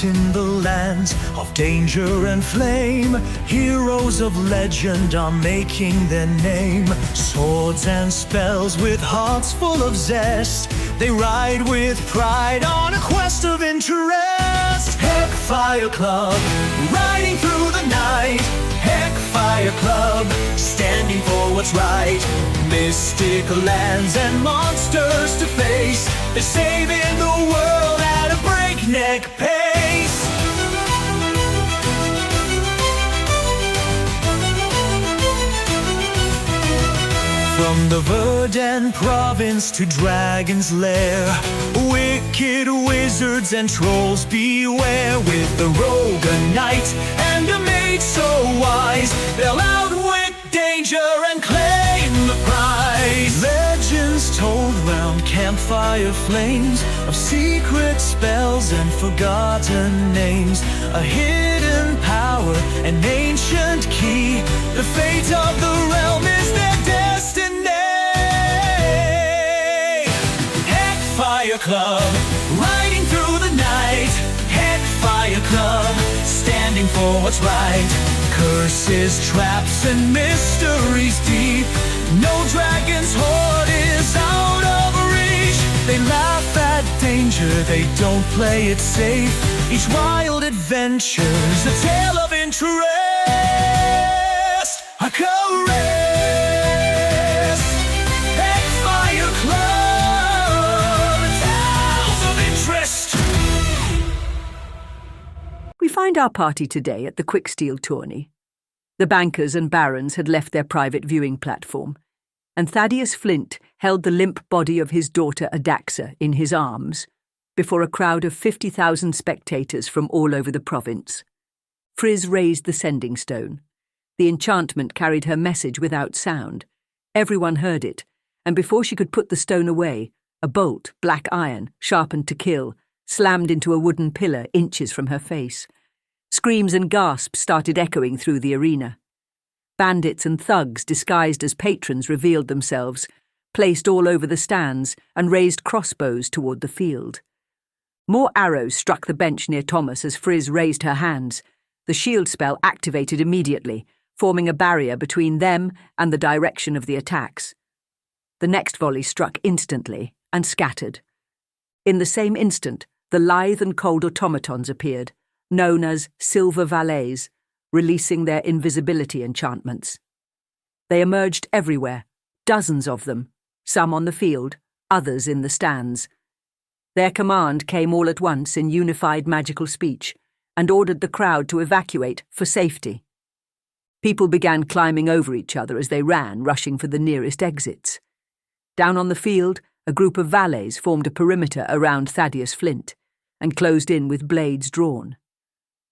out in the lands of danger and flame. Heroes of legend are making their name. Swords and spells with hearts full of zest. They ride with pride on a quest of interest. Heckfire Club, riding through the night. Heckfire Club, standing for what's right. Mystic lands and monsters to face. They're saving the world at a breakneck pace. From the Voren province to Dragon's Lair, wicked wizards and trolls beware. With the rogue a knight and a mage so wise, they'll outwit danger and claim the prize. Legends told round campfire flames of secret spells and forgotten names. A hidden power, an ancient key. The fate of the realm is their destiny. Heckfire Club, riding through the night. Heckfire Club, standing for what's right. Curses, traps, and mysteries deep. No dragon's hoard is out of reach. They laugh at danger, they don't play it safe. Each wild adventure's a tale of interest. A caress. Heckfire Club, tales of interest. We find our party today at the Quicksteel Tourney. The bankers and barons had left their private viewing platform, and Thaddeus Flint held the limp body of his daughter Adaxa in his arms before a crowd of 50,000 spectators from all over the province. Frizz raised the sending stone. The enchantment carried her message without sound. Everyone heard it, and before she could put the stone away, a bolt, black iron, sharpened to kill, slammed into a wooden pillar inches from her face. Screams and gasps started echoing through the arena. Bandits and thugs disguised as patrons revealed themselves, placed all over the stands, and raised crossbows toward the field. More arrows struck the bench near Thomas as Frizz raised her hands. The shield spell activated immediately, forming a barrier between them and the direction of the attacks. The next volley struck instantly and scattered. In the same instant, the lithe and cold automatons appeared, known as silver valets, releasing their invisibility enchantments. They emerged everywhere, dozens of them, some on the field, others in the stands. Their command came all at once in unified magical speech and ordered the crowd to evacuate for safety. People began climbing over each other as they ran, rushing for the nearest exits. Down on the field, a group of valets formed a perimeter around Thaddeus Flint and closed in with blades drawn.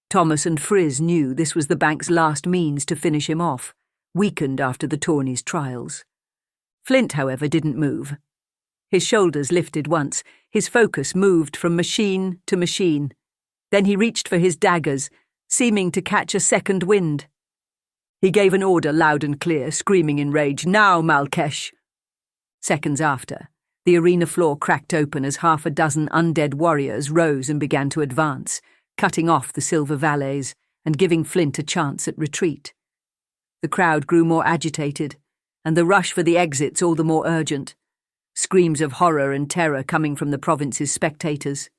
Thomas and Frizz knew this was the bank's last means to finish him off, weakened after the Tourney's trials. Flint, however, didn't move. His shoulders lifted once, his focus moved from machine to machine. Then he reached for his daggers, seeming to catch a second wind. He gave an order loud and clear, screaming in rage, "Now, Malkesh!" Seconds after, the arena floor cracked open as half a dozen undead warriors rose and began to advance, cutting off the silver valets and giving Flint a chance at retreat. The crowd grew more agitated, and the rush for the exits all the more urgent, screams of horror and terror coming from the province's spectators.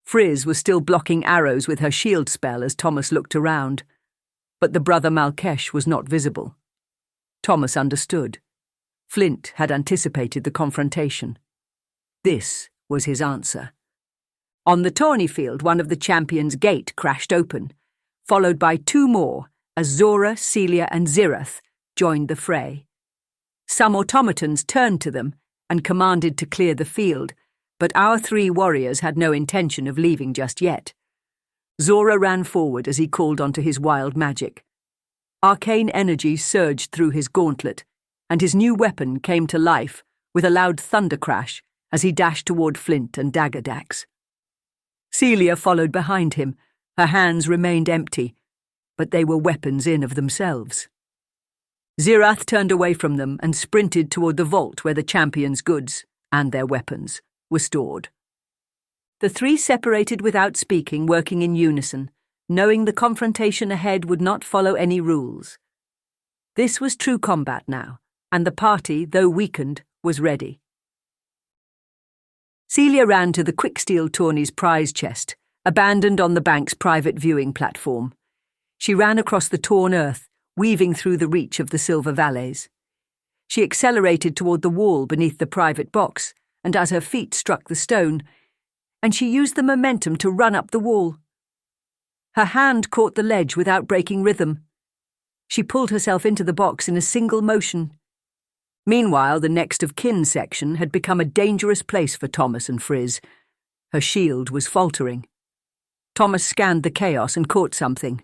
Frizz was still blocking arrows with her shield spell as Thomas looked around, but the brother Malkesh was not visible. Thomas understood. Flint had anticipated the confrontation. This was his answer. On the tourney field, one of the champions' gate crashed open, followed by two more as Zora, Celia, and Zirath joined the fray. Some automatons turned to them and commanded to clear the field, but our three warriors had no intention of leaving just yet. Zora ran forward as he called onto his wild magic. Arcane energy surged through his gauntlet, and his new weapon came to life with a loud thunder crash as he dashed toward Flint and Daggerdax. Celia followed behind him. Her hands remained empty, but they were weapons in of themselves. Zirath turned away from them and sprinted toward the vault where the champions' goods, and their weapons, were stored. The three separated without speaking, working in unison, knowing the confrontation ahead would not follow any rules. This was true combat now, and the party, though weakened, was ready. Celia ran to the Quicksteel Tourney's prize chest, abandoned on the bank's private viewing platform. She ran across the torn earth, weaving through the reach of the silver valleys. She accelerated toward the wall beneath the private box, and as her feet struck the stone, and she used the momentum to run up the wall. Her hand caught the ledge without breaking rhythm. She pulled herself into the box in a single motion. Meanwhile, the next of kin section had become a dangerous place for Thomas and Frizz. Her shield was faltering. Thomas scanned the chaos and caught something.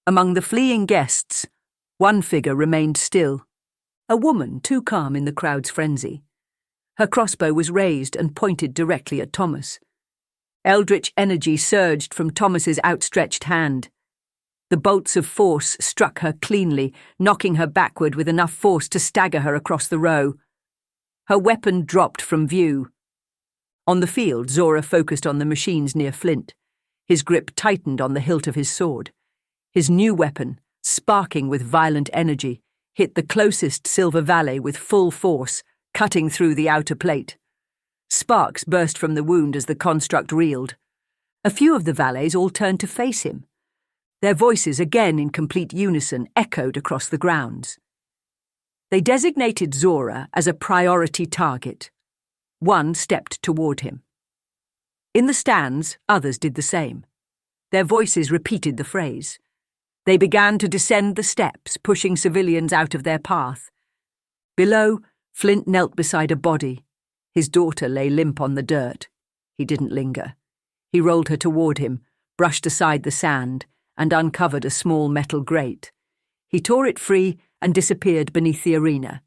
Among the fleeing guests, one figure remained still. A woman, too calm in the crowd's frenzy. Her crossbow was raised and pointed directly at Thomas. Eldritch energy surged from Thomas's outstretched hand. The bolts of force struck her cleanly, knocking her backward with enough force to stagger her across the row. Her weapon dropped from view. On the field, Zora focused on the machines near Flint. His grip tightened on the hilt of his sword. His new weapon, sparking with violent energy, hit the closest silver valley with full force, cutting through the outer plate. Sparks burst from the wound as the construct reeled. A few of the valets all turned to face him. Their voices, again in complete unison, echoed across the grounds. They designated Zora as a priority target. One stepped toward him. In the stands, others did the same. Their voices repeated the phrase. They began to descend the steps, pushing civilians out of their path. Below, Flint knelt beside a body. His daughter lay limp on the dirt. He didn't linger. He rolled her toward him, brushed aside the sand, and uncovered a small metal grate. He tore it free and disappeared beneath the arena.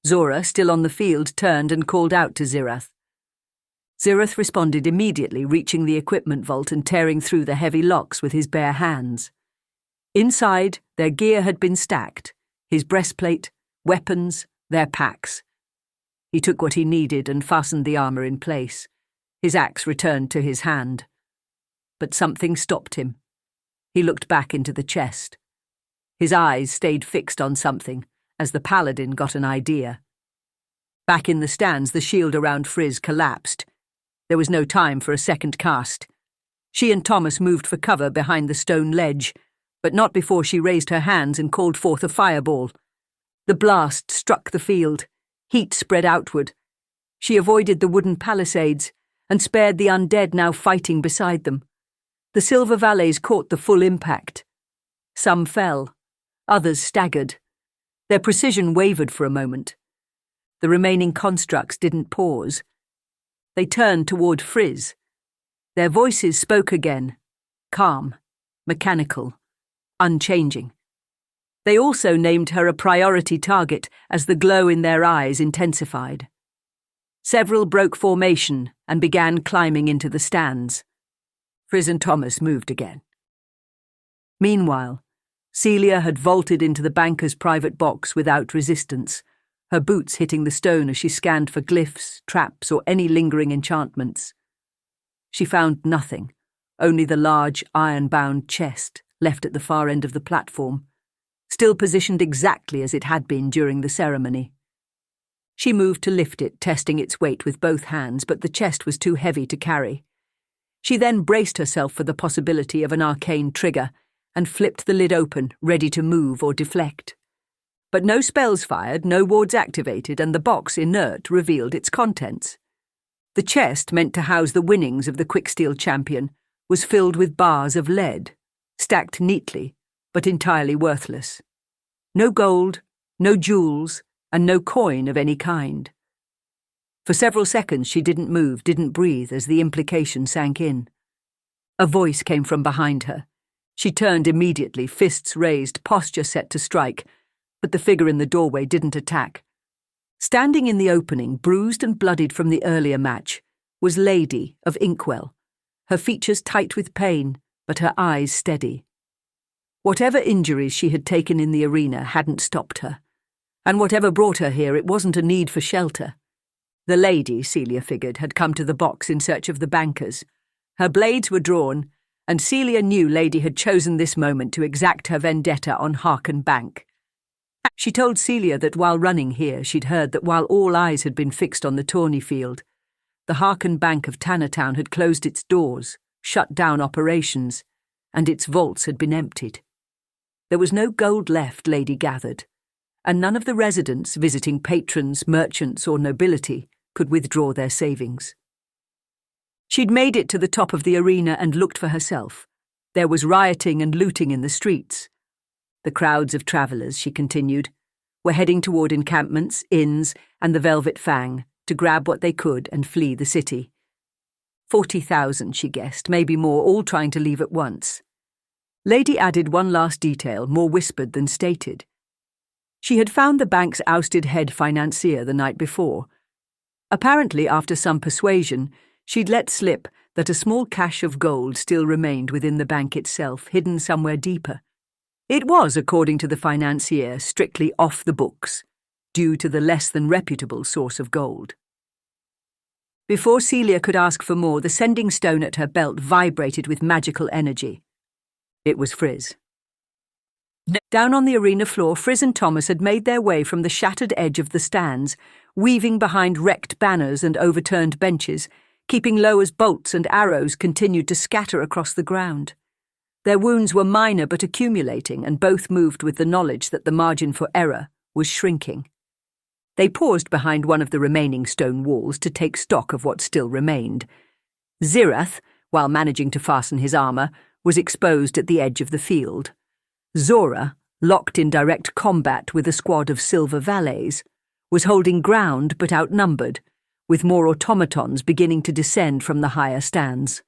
Zora, still on the field, turned and called out to Zirath. Zirath responded immediately, reaching the equipment vault and tearing through the heavy locks with his bare hands. Inside, their gear had been stacked, his breastplate, weapons, their packs. He took what he needed and fastened the armor in place. His axe returned to his hand. But something stopped him. He looked back into the chest. His eyes stayed fixed on something, as the paladin got an idea. Back in the stands, the shield around Frizz collapsed. There was no time for a second cast. She and Thomas moved for cover behind the stone ledge, but not before she raised her hands and called forth a fireball. The blast struck the field. Heat spread outward. She avoided the wooden palisades and spared the undead now fighting beside them. The silver valleys caught the full impact. Some fell. Others staggered. Their precision wavered for a moment. The remaining constructs didn't pause. They turned toward Frizz. Their voices spoke again, calm, mechanical, unchanging. They also named her a priority target as the glow in their eyes intensified. Several broke formation and began climbing into the stands. Frizz and Thomas moved again. Meanwhile, Celia had vaulted into the banker's private box without resistance, her boots hitting the stone as she scanned for glyphs, traps, or any lingering enchantments. She found nothing, only the large, iron-bound chest left at the far end of the platform, still positioned exactly as it had been during the ceremony. She moved to lift it, testing its weight with both hands, but the chest was too heavy to carry. She then braced herself for the possibility of an arcane trigger and flipped the lid open, ready to move or deflect. But no spells fired, no wards activated, and the box, inert, revealed its contents. The chest, meant to house the winnings of the Quicksteel champion, was filled with bars of lead, stacked neatly, but entirely worthless. No gold, no jewels, and no coin of any kind. For several seconds she didn't move, didn't breathe as the implication sank in. A voice came from behind her. She turned immediately, fists raised, posture set to strike, but the figure in the doorway didn't attack. Standing in the opening, bruised and bloodied from the earlier match, was Lady of Inkwell, her features tight with pain, but her eyes steady. Whatever injuries she had taken in the arena hadn't stopped her, and whatever brought her here, it wasn't a need for shelter. The lady, Celia figured, had come to the box in search of the bankers. Her blades were drawn, and Celia knew Lady had chosen this moment to exact her vendetta on Harken Bank. She told Celia that while running here, she'd heard that while all eyes had been fixed on the Tourney field, the Harken Bank of Tannertown had closed its doors, shut down operations, and its vaults had been emptied. There was no gold left, Lady gathered, and none of the residents, visiting patrons, merchants, or nobility, could withdraw their savings. She'd made it to the top of the arena and looked for herself. There was rioting and looting in the streets. The crowds of travellers, she continued, were heading toward encampments, inns, and the Velvet Fang to grab what they could and flee the city. 40,000, she guessed, maybe more, all trying to leave at once. Lady added one last detail, more whispered than stated. She had found the bank's ousted head financier the night before. Apparently, after some persuasion, she'd let slip that a small cache of gold still remained within the bank itself, hidden somewhere deeper. It was, according to the financier, strictly off the books, due to the less than reputable source of gold. Before Celia could ask for more, the sending stone at her belt vibrated with magical energy. It was Frizz. Down on the arena floor, Frizz and Thomas had made their way from the shattered edge of the stands, weaving behind wrecked banners and overturned benches, keeping low as bolts and arrows continued to scatter across the ground. Their wounds were minor but accumulating, and both moved with the knowledge that the margin for error was shrinking. They paused behind one of the remaining stone walls to take stock of what still remained. Zirath, while managing to fasten his armour, was exposed at the edge of the field. Zora, locked in direct combat with a squad of silver valets, was holding ground but outnumbered, with more automatons beginning to descend from the higher stands.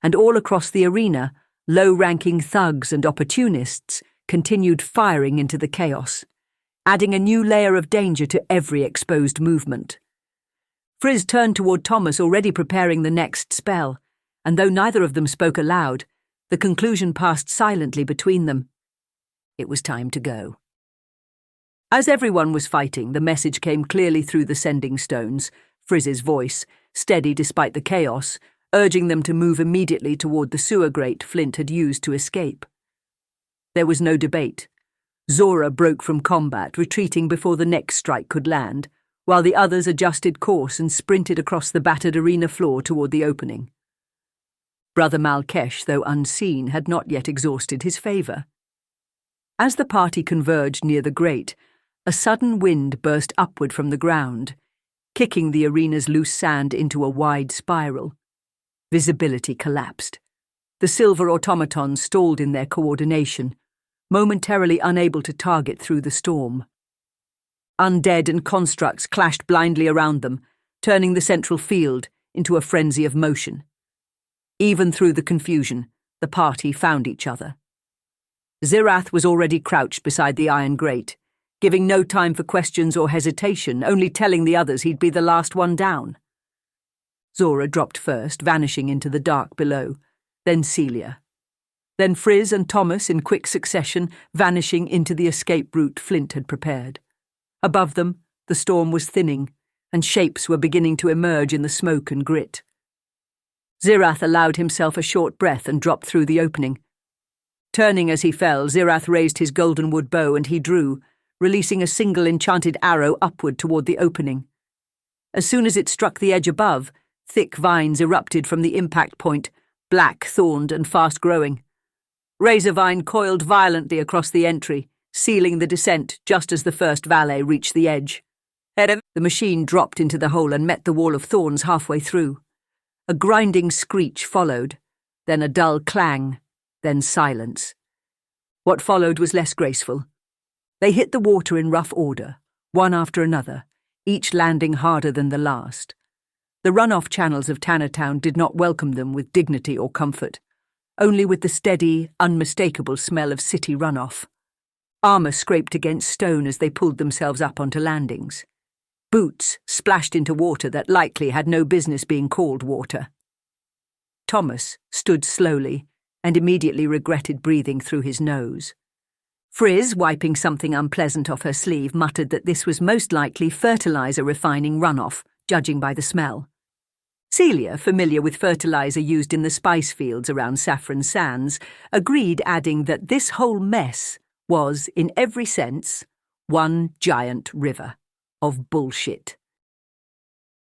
And all across the arena, low-ranking thugs and opportunists continued firing into the chaos, adding a new layer of danger to every exposed movement. Frizz turned toward Thomas, already preparing the next spell, and though neither of them spoke aloud, the conclusion passed silently between them. It was time to go. As everyone was fighting, the message came clearly through the sending stones, Frizz's voice, steady despite the chaos, urging them to move immediately toward the sewer grate Flint had used to escape. There was no debate. Zora broke from combat, retreating before the next strike could land, while the others adjusted course and sprinted across the battered arena floor toward the opening. Brother Malkesh, though unseen, had not yet exhausted his favour. As the party converged near the grate, a sudden wind burst upward from the ground, kicking the arena's loose sand into a wide spiral. Visibility collapsed. The silver automatons stalled in their coordination, momentarily unable to target through the storm. Undead and constructs clashed blindly around them, turning the central field into a frenzy of motion. Even through the confusion, the party found each other. Zirath was already crouched beside the iron grate, giving no time for questions or hesitation, only telling the others he'd be the last one down. Zora dropped first, vanishing into the dark below, then Celia. Then Frizz and Thomas in quick succession, vanishing into the escape route Flint had prepared. Above them, the storm was thinning, and shapes were beginning to emerge in the smoke and grit. Zirath allowed himself a short breath and dropped through the opening. Turning as he fell, Zirath raised his goldenwood bow and he drew, releasing a single enchanted arrow upward toward the opening. As soon as it struck the edge above, thick vines erupted from the impact point, black, thorned, and fast-growing. Razorvine coiled violently across the entry, sealing the descent just as the first valet reached the edge. The machine dropped into the hole and met the wall of thorns halfway through. A grinding screech followed, then a dull clang, then silence. What followed was less graceful. They hit the water in rough order, one after another, each landing harder than the last. The runoff channels of Tannertown did not welcome them with dignity or comfort, only with the steady, unmistakable smell of city runoff. Armour scraped against stone as they pulled themselves up onto landings. Boots splashed into water that likely had no business being called water. Thomas stood slowly and immediately regretted breathing through his nose. Frizz, wiping something unpleasant off her sleeve, muttered that this was most likely fertilizer refining runoff judging by the smell. Celia, familiar with fertilizer used in the spice fields around Saffron Sands, agreed, adding that this whole mess was, in every sense, one giant river of bullshit.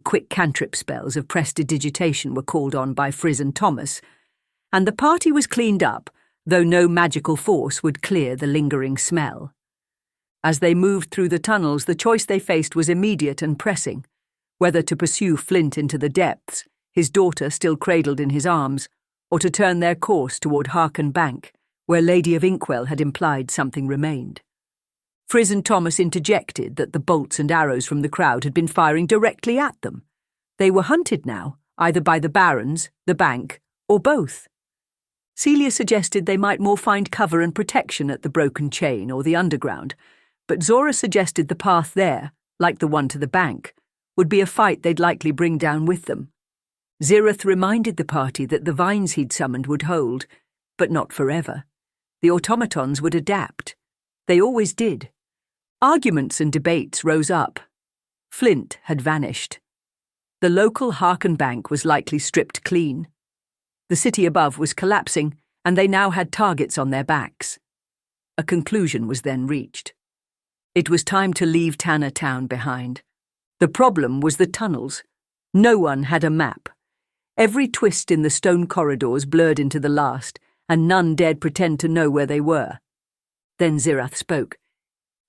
Quick cantrip spells of prestidigitation were called on by Frizz and Thomas, and the party was cleaned up, though no magical force would clear the lingering smell. As they moved through the tunnels, the choice they faced was immediate and pressing: whether to pursue Flint into the depths, his daughter still cradled in his arms, or to turn their course toward Harken Bank, where Lady of Inkwell had implied something remained. Frizz and Thomas interjected that the bolts and arrows from the crowd had been firing directly at them. They were hunted now, either by the barons, the bank, or both. Celia suggested they might more find cover and protection at the broken chain or the underground, but Zora suggested the path there, like the one to the bank, would be a fight they'd likely bring down with them. Zirath reminded the party that the vines he'd summoned would hold, but not forever. The automatons would adapt. They always did. Arguments and debates rose up. Flint had vanished. The local Harken Bank was likely stripped clean. The city above was collapsing, and they now had targets on their backs. A conclusion was then reached. It was time to leave Tanner Town behind. The problem was the tunnels. No one had a map. Every twist in the stone corridors blurred into the last, and none dared pretend to know where they were. Then Zirath spoke.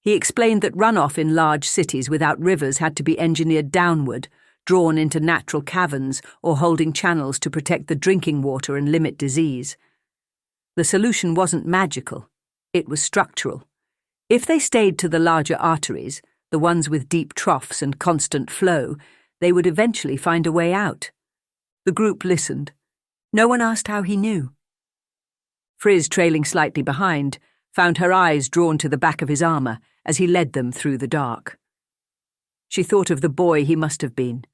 He explained that runoff in large cities without rivers had to be engineered downward, drawn into natural caverns or holding channels to protect the drinking water and limit disease. The solution wasn't magical. It was structural. If they stayed to the larger arteries, the ones with deep troughs and constant flow, they would eventually find a way out. The group listened. No one asked how he knew. Frizz, trailing slightly behind, found her eyes drawn to the back of his armour as he led them through the dark. She thought of the boy he must have been,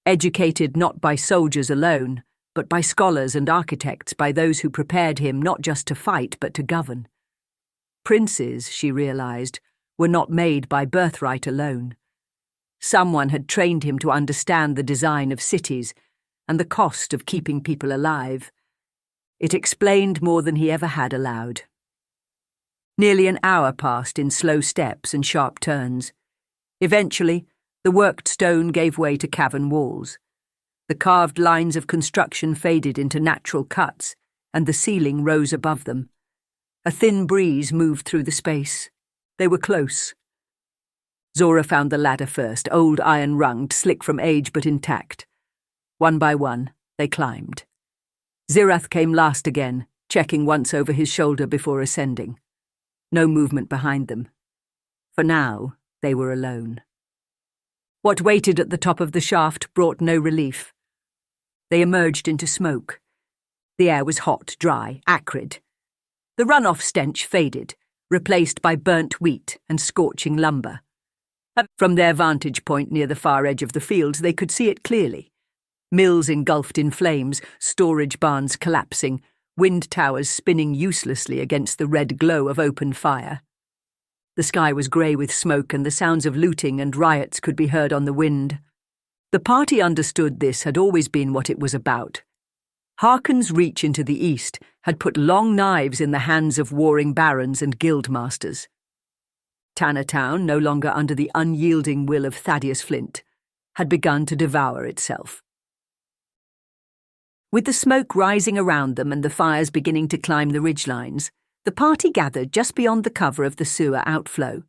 educated not by soldiers alone, but by scholars and architects, by those who prepared him not just to fight but to govern. Princes, she realised, were not made by birthright alone. Someone had trained him to understand the design of cities and the cost of keeping people alive. It explained more than he ever had allowed. Nearly an hour passed in slow steps and sharp turns. Eventually, the worked stone gave way to cavern walls. The carved lines of construction faded into natural cuts, and the ceiling rose above them. A thin breeze moved through the space. They were close. Zora found the ladder first, old iron-runged, slick from age but intact. One by one, they climbed. Zirath came last again, checking once over his shoulder before ascending. No movement behind them. For now, they were alone. What waited at the top of the shaft brought no relief. They emerged into smoke. The air was hot, dry, acrid. The runoff stench faded, replaced by burnt wheat and scorching lumber. From their vantage point near the far edge of the fields, they could see it clearly. Mills engulfed in flames, storage barns collapsing, wind towers spinning uselessly against the red glow of open fire. The sky was grey with smoke, and the sounds of looting and riots could be heard on the wind. The party understood this had always been what it was about. Harken's reach into the east had put long knives in the hands of warring barons and guildmasters. Tanner Town, no longer under the unyielding will of Thaddeus Flint, had begun to devour itself. With the smoke rising around them and the fires beginning to climb the ridgelines, the party gathered just beyond the cover of the sewer outflow,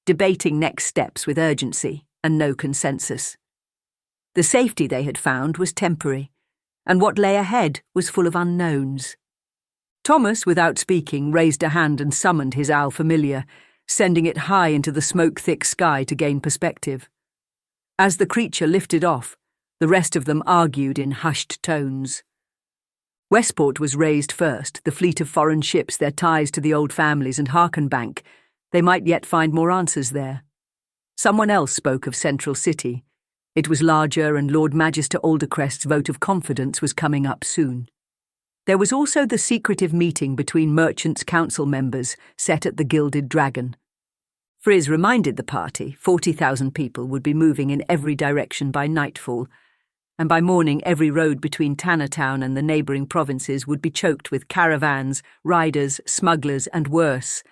debating next steps with urgency and no consensus. The safety they had found was temporary, and what lay ahead was full of unknowns. Thomas, without speaking, raised a hand and summoned his owl familiar, sending it high into the smoke-thick sky to gain perspective. As the creature lifted off, the rest of them argued in hushed tones. Westport was raised first, the fleet of foreign ships, their ties to the old families and Harken Bank. They might yet find more answers there. Someone else spoke of Central City. It was larger, and Lord Magister Aldercrest's vote of confidence was coming up soon. There was also the secretive meeting between Merchants' Council members set at the Gilded Dragon. Frizz reminded the party 40,000 people would be moving in every direction by nightfall, and by morning every road between Tannertown and the neighbouring provinces would be choked with caravans, riders, smugglers, and worse.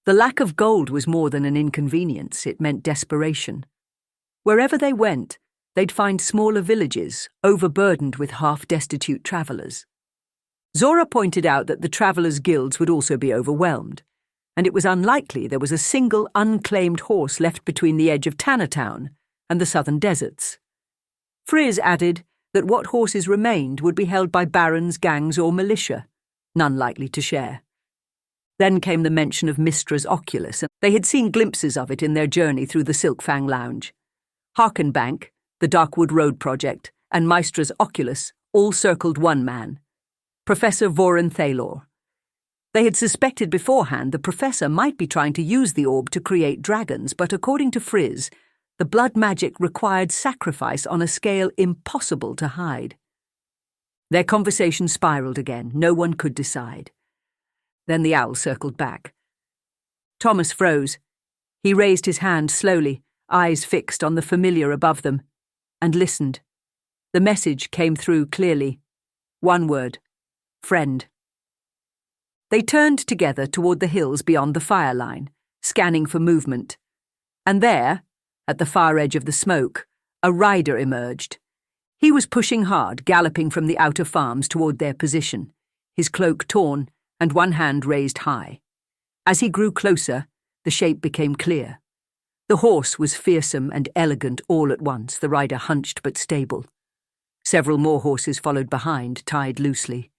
The lack of gold was more than an inconvenience, it meant desperation. Wherever they went, they'd find smaller villages, overburdened with half-destitute travellers. Zora pointed out that the travellers' guilds would also be overwhelmed, and it was unlikely there was a single unclaimed horse left between the edge of Tannertown and the southern deserts. Frizz added that what horses remained would be held by barons, gangs, or militia, none likely to share. Then came the mention of Mystra's Oculus, and they had seen glimpses of it in their journey through the Silkfang Lounge. Harken Bank, the Darkwood Road project, and Mystra's Oculus all circled one man, Professor Voren Thalor. They had suspected beforehand the professor might be trying to use the orb to create dragons, but according to Frizz, the blood magic required sacrifice on a scale impossible to hide. Their conversation spiraled again. No one could decide. Then the owl circled back. Thomas froze. He raised his hand slowly, eyes fixed on the familiar above them, and listened. The message came through clearly. One word: friend. They turned together toward the hills beyond the fire line, scanning for movement. And there, at the far edge of the smoke, a rider emerged. He was pushing hard, galloping from the outer farms toward their position, his cloak torn and one hand raised high. As he grew closer, the shape became clear. The horse was fearsome and elegant all at once, the rider hunched but stable. Several more horses followed behind, tied loosely.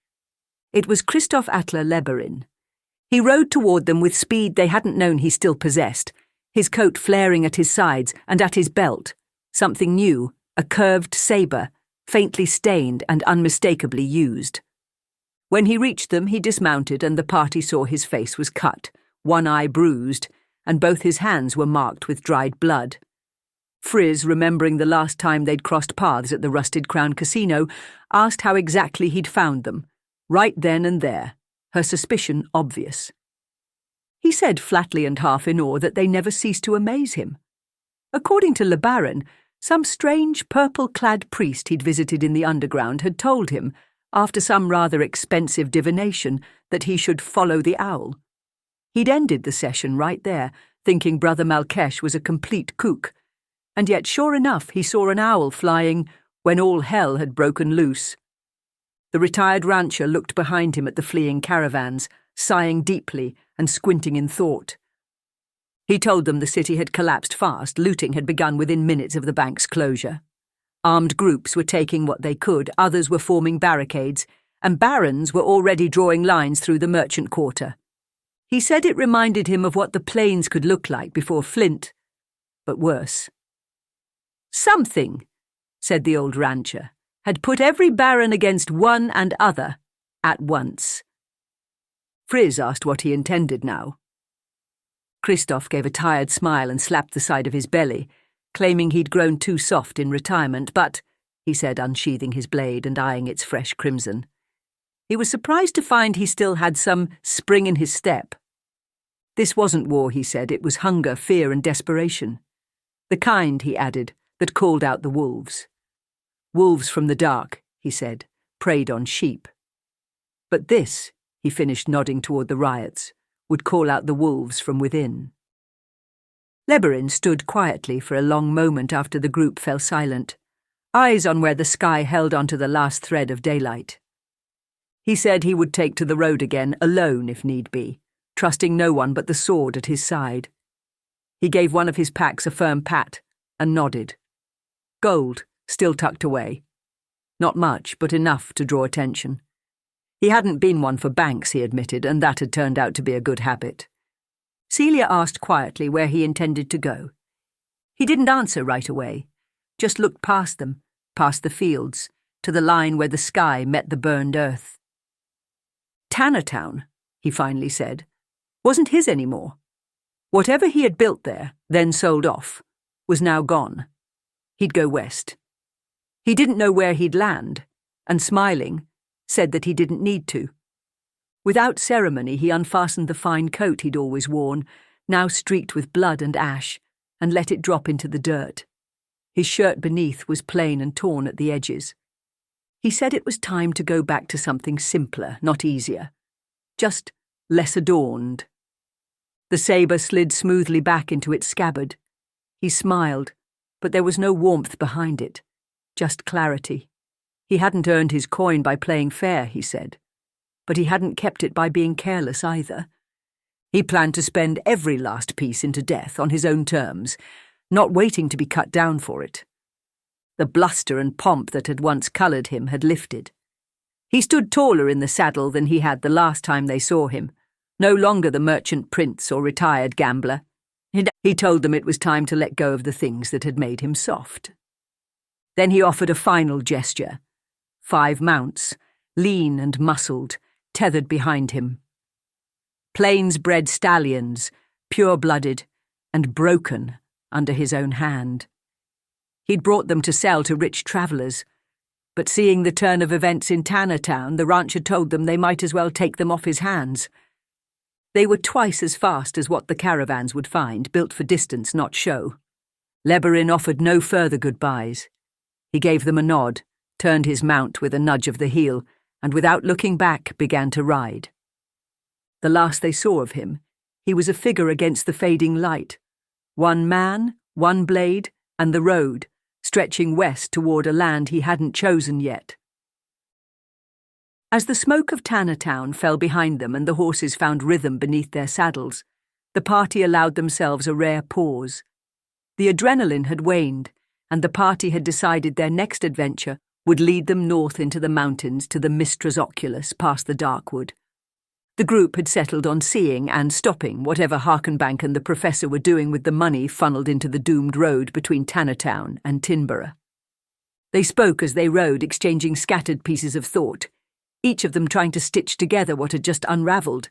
It was Christoph Atler Leberin. He rode toward them with speed they hadn't known he still possessed, his coat flaring at his sides and at his belt, something new, a curved sabre, faintly stained and unmistakably used. When he reached them, he dismounted, and the party saw his face was cut, one eye bruised, and both his hands were marked with dried blood. Frizz, remembering the last time they'd crossed paths at the Rusted Crown Casino, asked how exactly he'd found them, right then and there, her suspicion obvious. He said flatly and half in awe that they never ceased to amaze him. According to Le Baron, some strange purple-clad priest he'd visited in the underground had told him, after some rather expensive divination, that he should follow the owl. He'd ended the session right there, thinking Brother Malkesh was a complete kook, and yet sure enough he saw an owl flying when all hell had broken loose. The retired rancher looked behind him at the fleeing caravans, sighing deeply and squinting in thought. He told them the city had collapsed fast, looting had begun within minutes of the bank's closure. Armed groups were taking what they could, others were forming barricades, and barons were already drawing lines through the merchant quarter. He said it reminded him of what the plains could look like before Flint, but worse. Something, said the old rancher, had put every baron against one and other at once. Frizz asked what he intended now. Christoph gave a tired smile and slapped the side of his belly, claiming he'd grown too soft in retirement, but, he said, unsheathing his blade and eyeing its fresh crimson, he was surprised to find he still had some spring in his step. This wasn't war, he said, it was hunger, fear, and desperation. The kind, he added, that called out the wolves. Wolves from the dark, he said, preyed on sheep. But this, he finished nodding toward the riots, would call out the wolves from within. Leberin stood quietly for a long moment after the group fell silent, eyes on where the sky held onto the last thread of daylight. He said he would take to the road again, alone if need be, trusting no one but the sword at his side. He gave one of his packs a firm pat and nodded. Gold, still tucked away. Not much, but enough to draw attention. He hadn't been one for banks, he admitted, and that had turned out to be a good habit. Celia asked quietly where he intended to go. He didn't answer right away, just looked past them, past the fields, to the line where the sky met the burned earth. Tannertown, he finally said, wasn't his anymore. Whatever he had built there, then sold off, was now gone. He'd go west. He didn't know where he'd land, and smiling, said that he didn't need to. Without ceremony, he unfastened the fine coat he'd always worn, now streaked with blood and ash, and let it drop into the dirt. His shirt beneath was plain and torn at the edges. He said it was time to go back to something simpler, not easier. Just less adorned. The sabre slid smoothly back into its scabbard. He smiled, but there was no warmth behind it, just clarity. He hadn't earned his coin by playing fair, he said, but he hadn't kept it by being careless either. He planned to spend every last piece into death on his own terms, not waiting to be cut down for it. The bluster and pomp that had once coloured him had lifted. He stood taller in the saddle than he had the last time they saw him, no longer the merchant prince or retired gambler. He told them it was time to let go of the things that had made him soft. Then he offered a final gesture. 5 mounts, lean and muscled, tethered behind him. Plains-bred stallions, pure-blooded and broken under his own hand. He'd brought them to sell to rich travellers, but seeing the turn of events in Tannertown, the rancher told them they might as well take them off his hands. They were twice as fast as what the caravans would find, built for distance, not show. Leberin offered no further goodbyes. He gave them a nod, turned his mount with a nudge of the heel, and without looking back began to ride. The last they saw of him, he was a figure against the fading light. One man, one blade, and the road, stretching west toward a land he hadn't chosen yet. As the smoke of Tannertown fell behind them and the horses found rhythm beneath their saddles, the party allowed themselves a rare pause. The adrenaline had waned, and the party had decided their next adventure would lead them north into the mountains to the Mystra's Oculus past the darkwood. The group had settled on seeing and stopping whatever Harken Bank and the professor were doing with the money funneled into the doomed road between Tannertown and Tinborough. They spoke as they rode, exchanging scattered pieces of thought, each of them trying to stitch together what had just unravelled.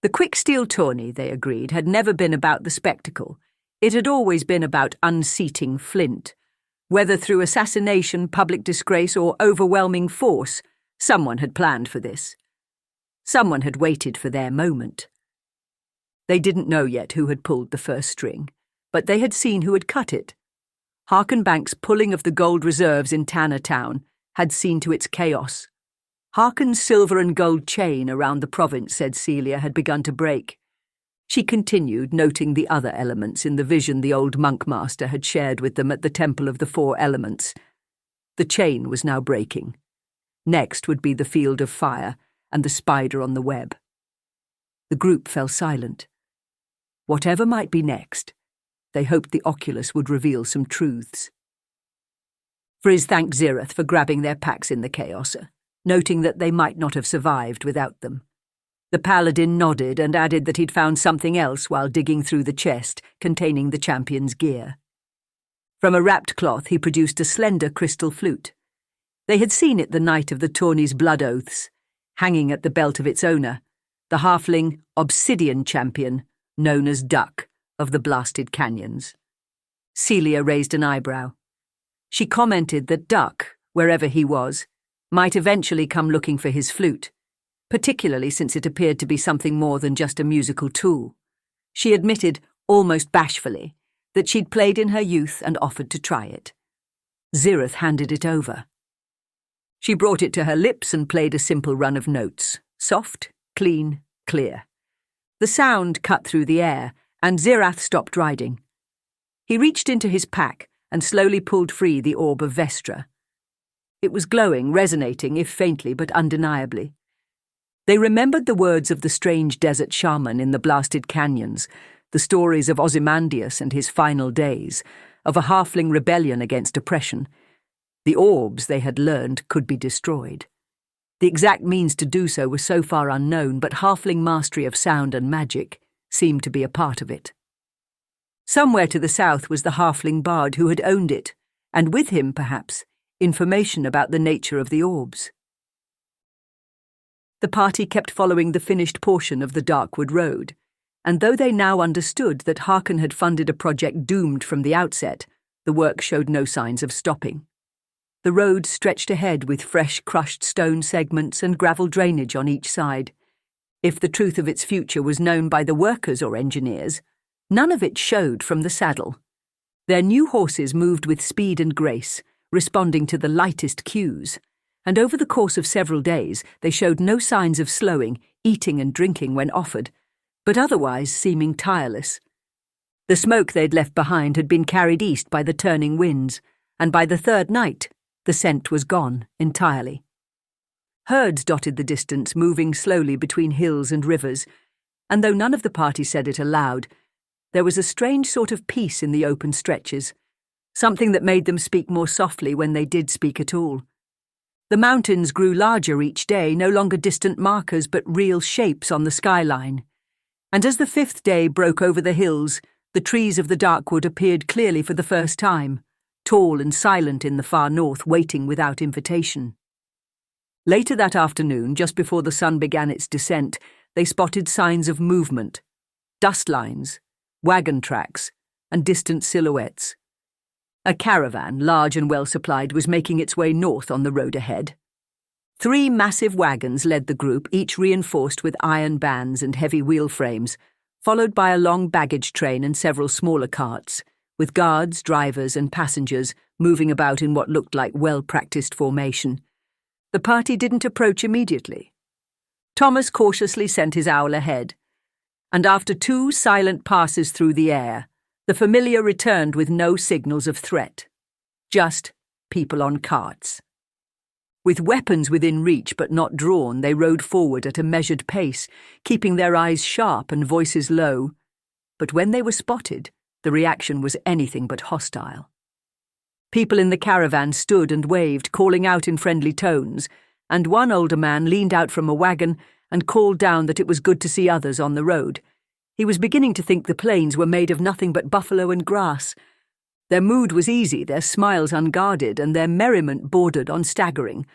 The quick steel tourney, they agreed, had never been about the spectacle. It had always been about unseating Flint. Whether through assassination, public disgrace, or overwhelming force, someone had planned for this. Someone had waited for their moment. They didn't know yet who had pulled the first string, but they had seen who had cut it. Harken Bank's pulling of the gold reserves in Tannertown had seen to its chaos. Harken's silver and gold chain around the province, said Celia, had begun to break. She continued, noting the other elements in the vision the old monk-master had shared with them at the Temple of the Four Elements. The chain was now breaking. Next would be the field of fire and the spider on the web. The group fell silent. Whatever might be next, they hoped the Oculus would reveal some truths. Friz thanked Zirath for grabbing their packs in the chaos, noting that they might not have survived without them. The paladin nodded and added that he'd found something else while digging through the chest containing the champion's gear. From a wrapped cloth he produced a slender crystal flute. They had seen it the night of the Tourney's blood oaths, hanging at the belt of its owner, the halfling obsidian champion, known as Duck, of the Blasted Canyons. Celia raised an eyebrow. She commented that Duck, wherever he was, might eventually come looking for his flute, particularly since it appeared to be something more than just a musical tool. She admitted, almost bashfully, that she'd played in her youth and offered to try it. Zirath handed it over. She brought it to her lips and played a simple run of notes, soft, clean, clear. The sound cut through the air, and Zirath stopped riding. He reached into his pack and slowly pulled free the orb of Vestra. It was glowing, resonating, if faintly but undeniably. They remembered the words of the strange desert shaman in the Blasted Canyons, the stories of Ozymandias and his final days, of a halfling rebellion against oppression. The orbs, they had learned, could be destroyed. The exact means to do so was so far unknown, but halfling mastery of sound and magic seemed to be a part of it. Somewhere to the south was the halfling bard who had owned it, and with him, perhaps, information about the nature of the orbs. The party kept following the finished portion of the Darkwood Road, and though they now understood that Harken had funded a project doomed from the outset, the work showed no signs of stopping. The road stretched ahead with fresh crushed stone segments and gravel drainage on each side. If the truth of its future was known by the workers or engineers, none of it showed from the saddle. Their new horses moved with speed and grace, responding to the lightest cues, and over the course of several days they showed no signs of slowing, eating and drinking when offered, but otherwise seeming tireless. The smoke they'd left behind had been carried east by the turning winds, and by the third night the scent was gone entirely. Herds dotted the distance, moving slowly between hills and rivers, and though none of the party said it aloud, there was a strange sort of peace in the open stretches, something that made them speak more softly when they did speak at all. The mountains grew larger each day, no longer distant markers but real shapes on the skyline. And as the fifth day broke over the hills, the trees of the darkwood appeared clearly for the first time, tall and silent in the far north, waiting without invitation. Later that afternoon, just before the sun began its descent, they spotted signs of movement, dust lines, wagon tracks, and distant silhouettes. A caravan, large and well supplied, was making its way north on the road ahead. 3 massive wagons led the group, each reinforced with iron bands and heavy wheel frames, followed by a long baggage train and several smaller carts, with guards, drivers, and passengers moving about in what looked like well-practiced formation. The party didn't approach immediately. Thomas cautiously sent his owl ahead, and after 2 silent passes through the air, the familiar returned with no signals of threat. Just people on carts. With weapons within reach but not drawn, they rode forward at a measured pace, keeping their eyes sharp and voices low. But when they were spotted, the reaction was anything but hostile. People in the caravan stood and waved, calling out in friendly tones, and one older man leaned out from a wagon and called down that it was good to see others on the road. He was beginning to think the plains were made of nothing but buffalo and grass. Their mood was easy, their smiles unguarded, and their merriment bordered on staggering.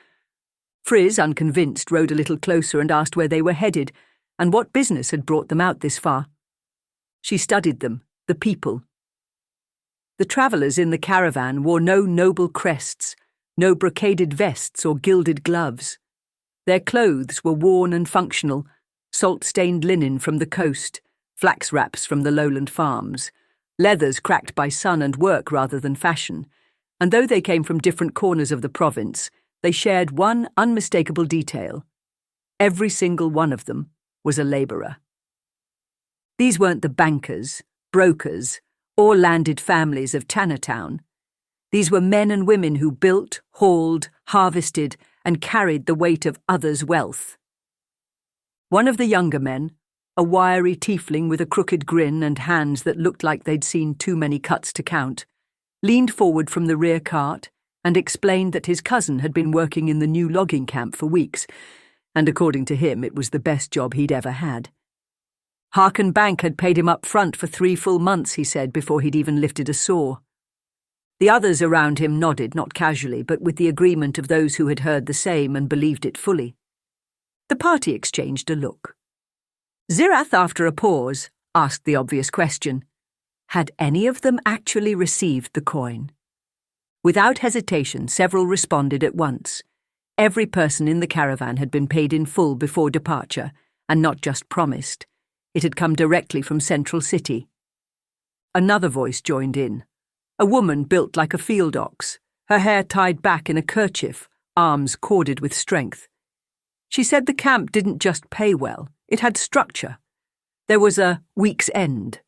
Friz, unconvinced, rode a little closer and asked where they were headed, and what business had brought them out this far. She studied them, the people. The travellers in the caravan wore no noble crests, no brocaded vests or gilded gloves. Their clothes were worn and functional, salt-stained linen from the coast, flax wraps from the lowland farms, leathers cracked by sun and work rather than fashion, and though they came from different corners of the province, they shared one unmistakable detail. Every single one of them was a labourer. These weren't the bankers, brokers, or landed families of Tannertown. These were men and women who built, hauled, harvested, and carried the weight of others' wealth. One of the younger men, a wiry tiefling with a crooked grin and hands that looked like they'd seen too many cuts to count, leaned forward from the rear cart and explained that his cousin had been working in the new logging camp for weeks, and according to him it was the best job he'd ever had. Harken Bank had paid him up front for 3 full months, he said, before he'd even lifted a saw. The others around him nodded, not casually, but with the agreement of those who had heard the same and believed it fully. The party exchanged a look. Zirath, after a pause, asked the obvious question. Had any of them actually received the coin? Without hesitation, several responded at once. Every person in the caravan had been paid in full before departure, and not just promised. It had come directly from Central City. Another voice joined in. A woman built like a field ox, her hair tied back in a kerchief, arms corded with strength. She said the camp didn't just pay well, it had structure. There was a week's end,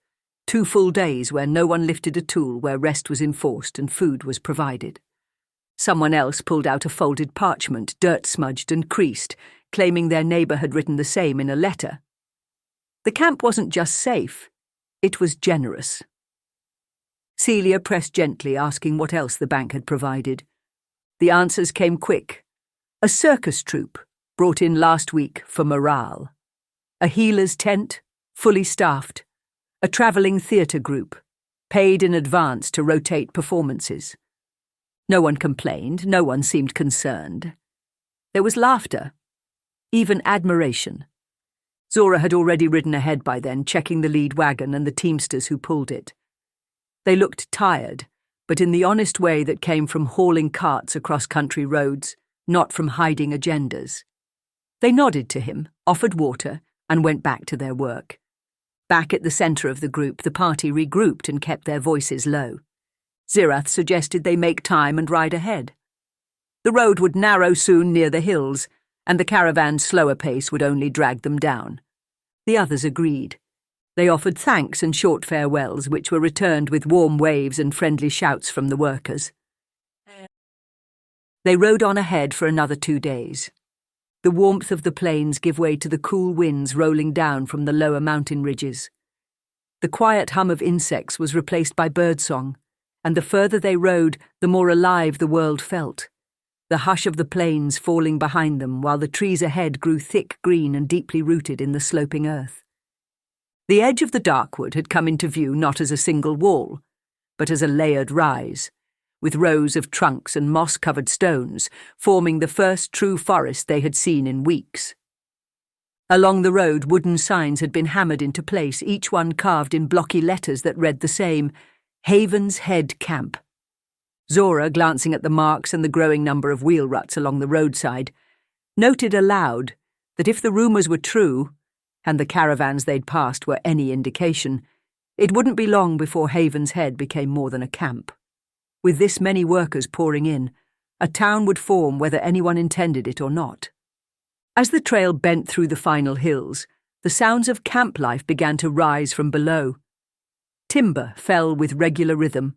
2 full days where no one lifted a tool, where rest was enforced and food was provided. Someone else pulled out a folded parchment, dirt-smudged and creased, claiming their neighbour had written the same in a letter. The camp wasn't just safe, it was generous. Celia pressed gently, asking what else the bank had provided. The answers came quick. A circus troupe, brought in last week for morale. A healer's tent, fully staffed. A travelling theatre group, paid in advance to rotate performances. No one complained, no one seemed concerned. There was laughter, even admiration. Zora had already ridden ahead by then, checking the lead wagon and the teamsters who pulled it. They looked tired, but in the honest way that came from hauling carts across country roads, not from hiding agendas. They nodded to him, offered water, and went back to their work. Back at the centre of the group, the party regrouped and kept their voices low. Zirath suggested they make time and ride ahead. The road would narrow soon near the hills, and the caravan's slower pace would only drag them down. The others agreed. They offered thanks and short farewells, which were returned with warm waves and friendly shouts from the workers. They rode on ahead for another 2 days. The warmth of the plains gave way to the cool winds rolling down from the lower mountain ridges. The quiet hum of insects was replaced by birdsong, and the further they rode, the more alive the world felt. The hush of the plains falling behind them, while the trees ahead grew thick green and deeply rooted in the sloping earth. The edge of the darkwood had come into view not as a single wall, but as a layered rise, with rows of trunks and moss-covered stones forming the first true forest they had seen in weeks. Along the road, wooden signs had been hammered into place, each one carved in blocky letters that read the same: Haven's Head Camp. Zora, glancing at the marks and the growing number of wheel ruts along the roadside, noted aloud that if the rumours were true, and the caravans they'd passed were any indication, it wouldn't be long before Haven's Head became more than a camp. With this many workers pouring in, a town would form whether anyone intended it or not. As the trail bent through the final hills, the sounds of camp life began to rise from below. Timber fell with regular rhythm.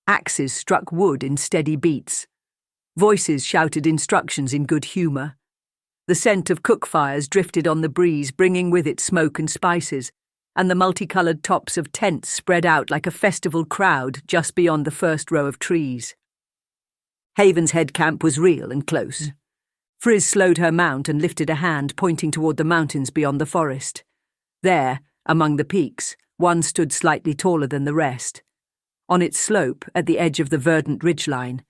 Axes struck wood in steady beats. Voices shouted instructions in good humour. The scent of cook fires drifted on the breeze, bringing with it smoke and spices, and the multicoloured tops of tents spread out like a festival crowd just beyond the first row of trees. Haven's Head Camp was real and close. Friz slowed her mount and lifted a hand, pointing toward the mountains beyond the forest. There, among the peaks, one stood slightly taller than the rest. On its slope, at the edge of the verdant ridgeline,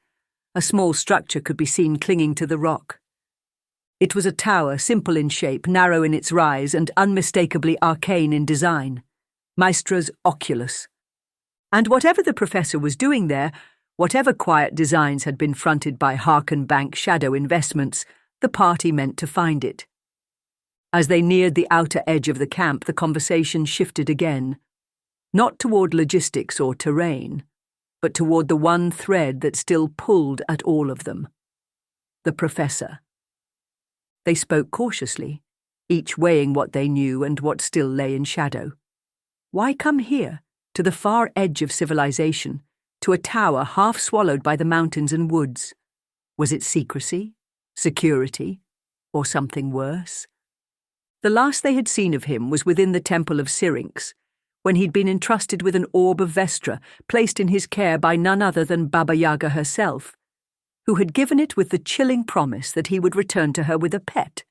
a small structure could be seen clinging to the rock. It was a tower, simple in shape, narrow in its rise, and unmistakably arcane in design. Mystra's Oculus. And whatever the professor was doing there, whatever quiet designs had been fronted by Harken Bank shadow investments, the party meant to find it. As they neared the outer edge of the camp, the conversation shifted again. Not toward logistics or terrain, but toward the one thread that still pulled at all of them. The professor. They spoke cautiously, each weighing what they knew and what still lay in shadow. Why come here, to the far edge of civilization, to a tower half swallowed by the mountains and woods? Was it secrecy, security, or something worse? The last they had seen of him was within the temple of Syrinx, when he'd been entrusted with an orb of Vestra, placed in his care by none other than Baba Yaga herself, who had given it with the chilling promise that he would return to her with a pet.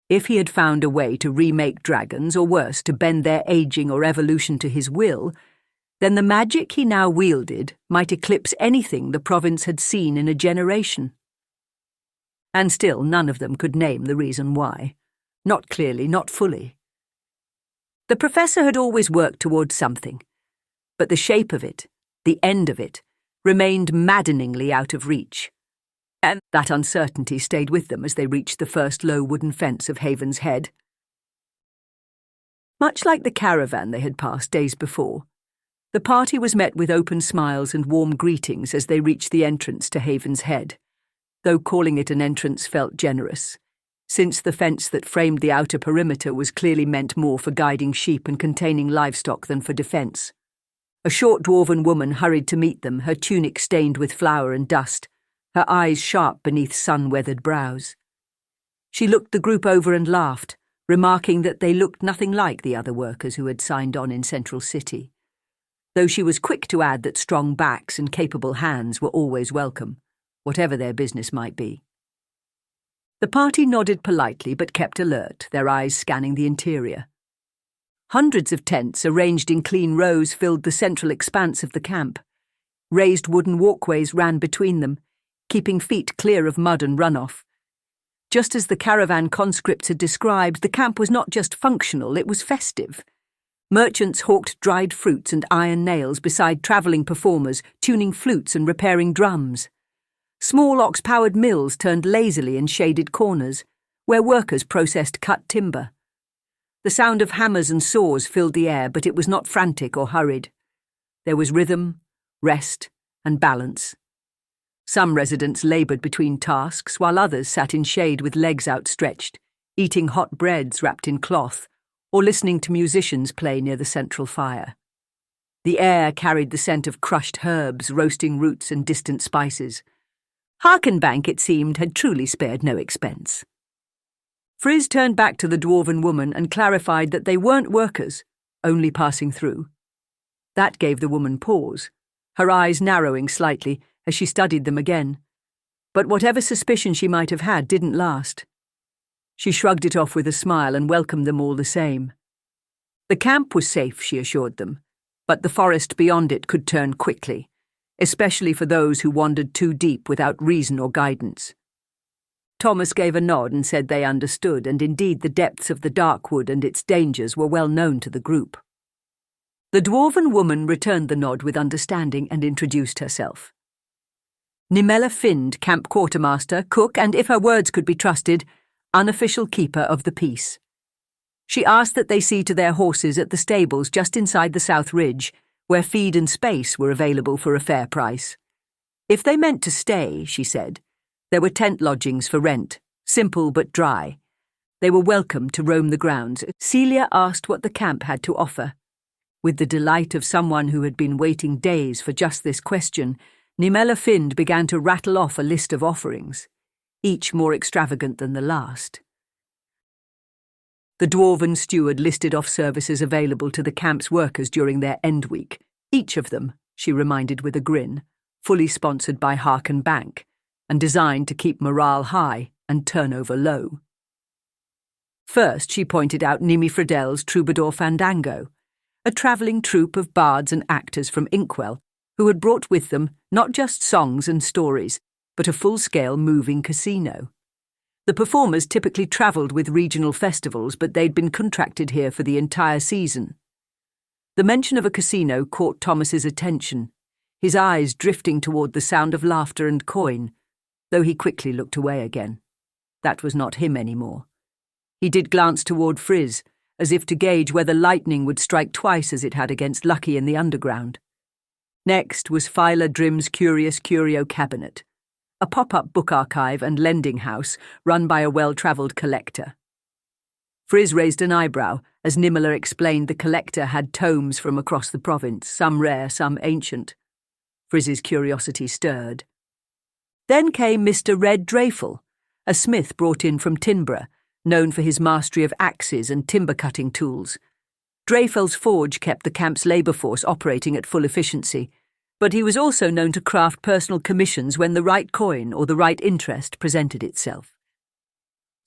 If he had found a way to remake dragons, or worse, to bend their aging or evolution to his will, then the magic he now wielded might eclipse anything the province had seen in a generation. And still none of them could name the reason why. Not clearly, not fully. The professor had always worked towards something, but the shape of it, the end of it, remained maddeningly out of reach. And that uncertainty stayed with them as they reached the first low wooden fence of Haven's Head. Much like the caravan they had passed days before, the party was met with open smiles and warm greetings as they reached the entrance to Haven's Head, though calling it an entrance felt generous, since the fence that framed the outer perimeter was clearly meant more for guiding sheep and containing livestock than for defence. A short dwarven woman hurried to meet them, her tunic stained with flour and dust, her eyes sharp beneath sun-weathered brows. She looked the group over and laughed, remarking that they looked nothing like the other workers who had signed on in Central City, though she was quick to add that strong backs and capable hands were always welcome, whatever their business might be. The party nodded politely but kept alert, their eyes scanning the interior. Hundreds of tents arranged in clean rows filled the central expanse of the camp. Raised wooden walkways ran between them, keeping feet clear of mud and runoff. Just as the caravan conscripts had described, the camp was not just functional, it was festive. Merchants hawked dried fruits and iron nails beside travelling performers, tuning flutes and repairing drums. Small ox-powered mills turned lazily in shaded corners, where workers processed cut timber. The sound of hammers and saws filled the air, but it was not frantic or hurried. There was rhythm, rest, and balance. Some residents laboured between tasks, while others sat in shade with legs outstretched, eating hot breads wrapped in cloth, or listening to musicians play near the central fire. The air carried the scent of crushed herbs, roasting roots, and distant spices. Harken Bank, it seemed, had truly spared no expense. Frizz turned back to the dwarven woman and clarified that they weren't workers, only passing through. That gave the woman pause, her eyes narrowing slightly as she studied them again. But whatever suspicion she might have had didn't last. She shrugged it off with a smile and welcomed them all the same. The camp was safe, she assured them, but the forest beyond it could turn quickly, especially for those who wandered too deep without reason or guidance. Thomas gave a nod and said they understood, and indeed the depths of the darkwood and its dangers were well known to the group. The dwarven woman returned the nod with understanding and introduced herself. Nimella Find, camp quartermaster, cook, and, if her words could be trusted, unofficial keeper of the peace. She asked that they see to their horses at the stables just inside the South Ridge, where feed and space were available for a fair price. If they meant to stay, she said, there were tent lodgings for rent, simple but dry. They were welcome to roam the grounds. Celia asked what the camp had to offer. With the delight of someone who had been waiting days for just this question, Nimella Find began to rattle off a list of offerings, each more extravagant than the last. The dwarven steward listed off services available to the camp's workers during their end week, each of them, she reminded with a grin, fully sponsored by Harken Bank, and designed to keep morale high and turnover low. First, she pointed out Nimi Fridel's Troubadour Fandango, a travelling troupe of bards and actors from Inkwell who had brought with them not just songs and stories, but a full-scale moving casino. The performers typically travelled with regional festivals, but they'd been contracted here for the entire season. The mention of a casino caught Thomas's attention, his eyes drifting toward the sound of laughter and coin, though he quickly looked away again. That was not him anymore. He did glance toward Frizz, as if to gauge whether lightning would strike twice as it had against Lucky in the underground. Next was Phyla Drim's Curious Curio Cabinet, a pop-up book archive and lending house run by a well-travelled collector. Frizz raised an eyebrow as Nimella explained the collector had tomes from across the province, some rare, some ancient. Frizz's curiosity stirred. Then came Mr. Red Dreyfel, a smith brought in from Tinborough, known for his mastery of axes and timber-cutting tools. Dreyfel's forge kept the camp's labour force operating at full efficiency, but he was also known to craft personal commissions when the right coin or the right interest presented itself.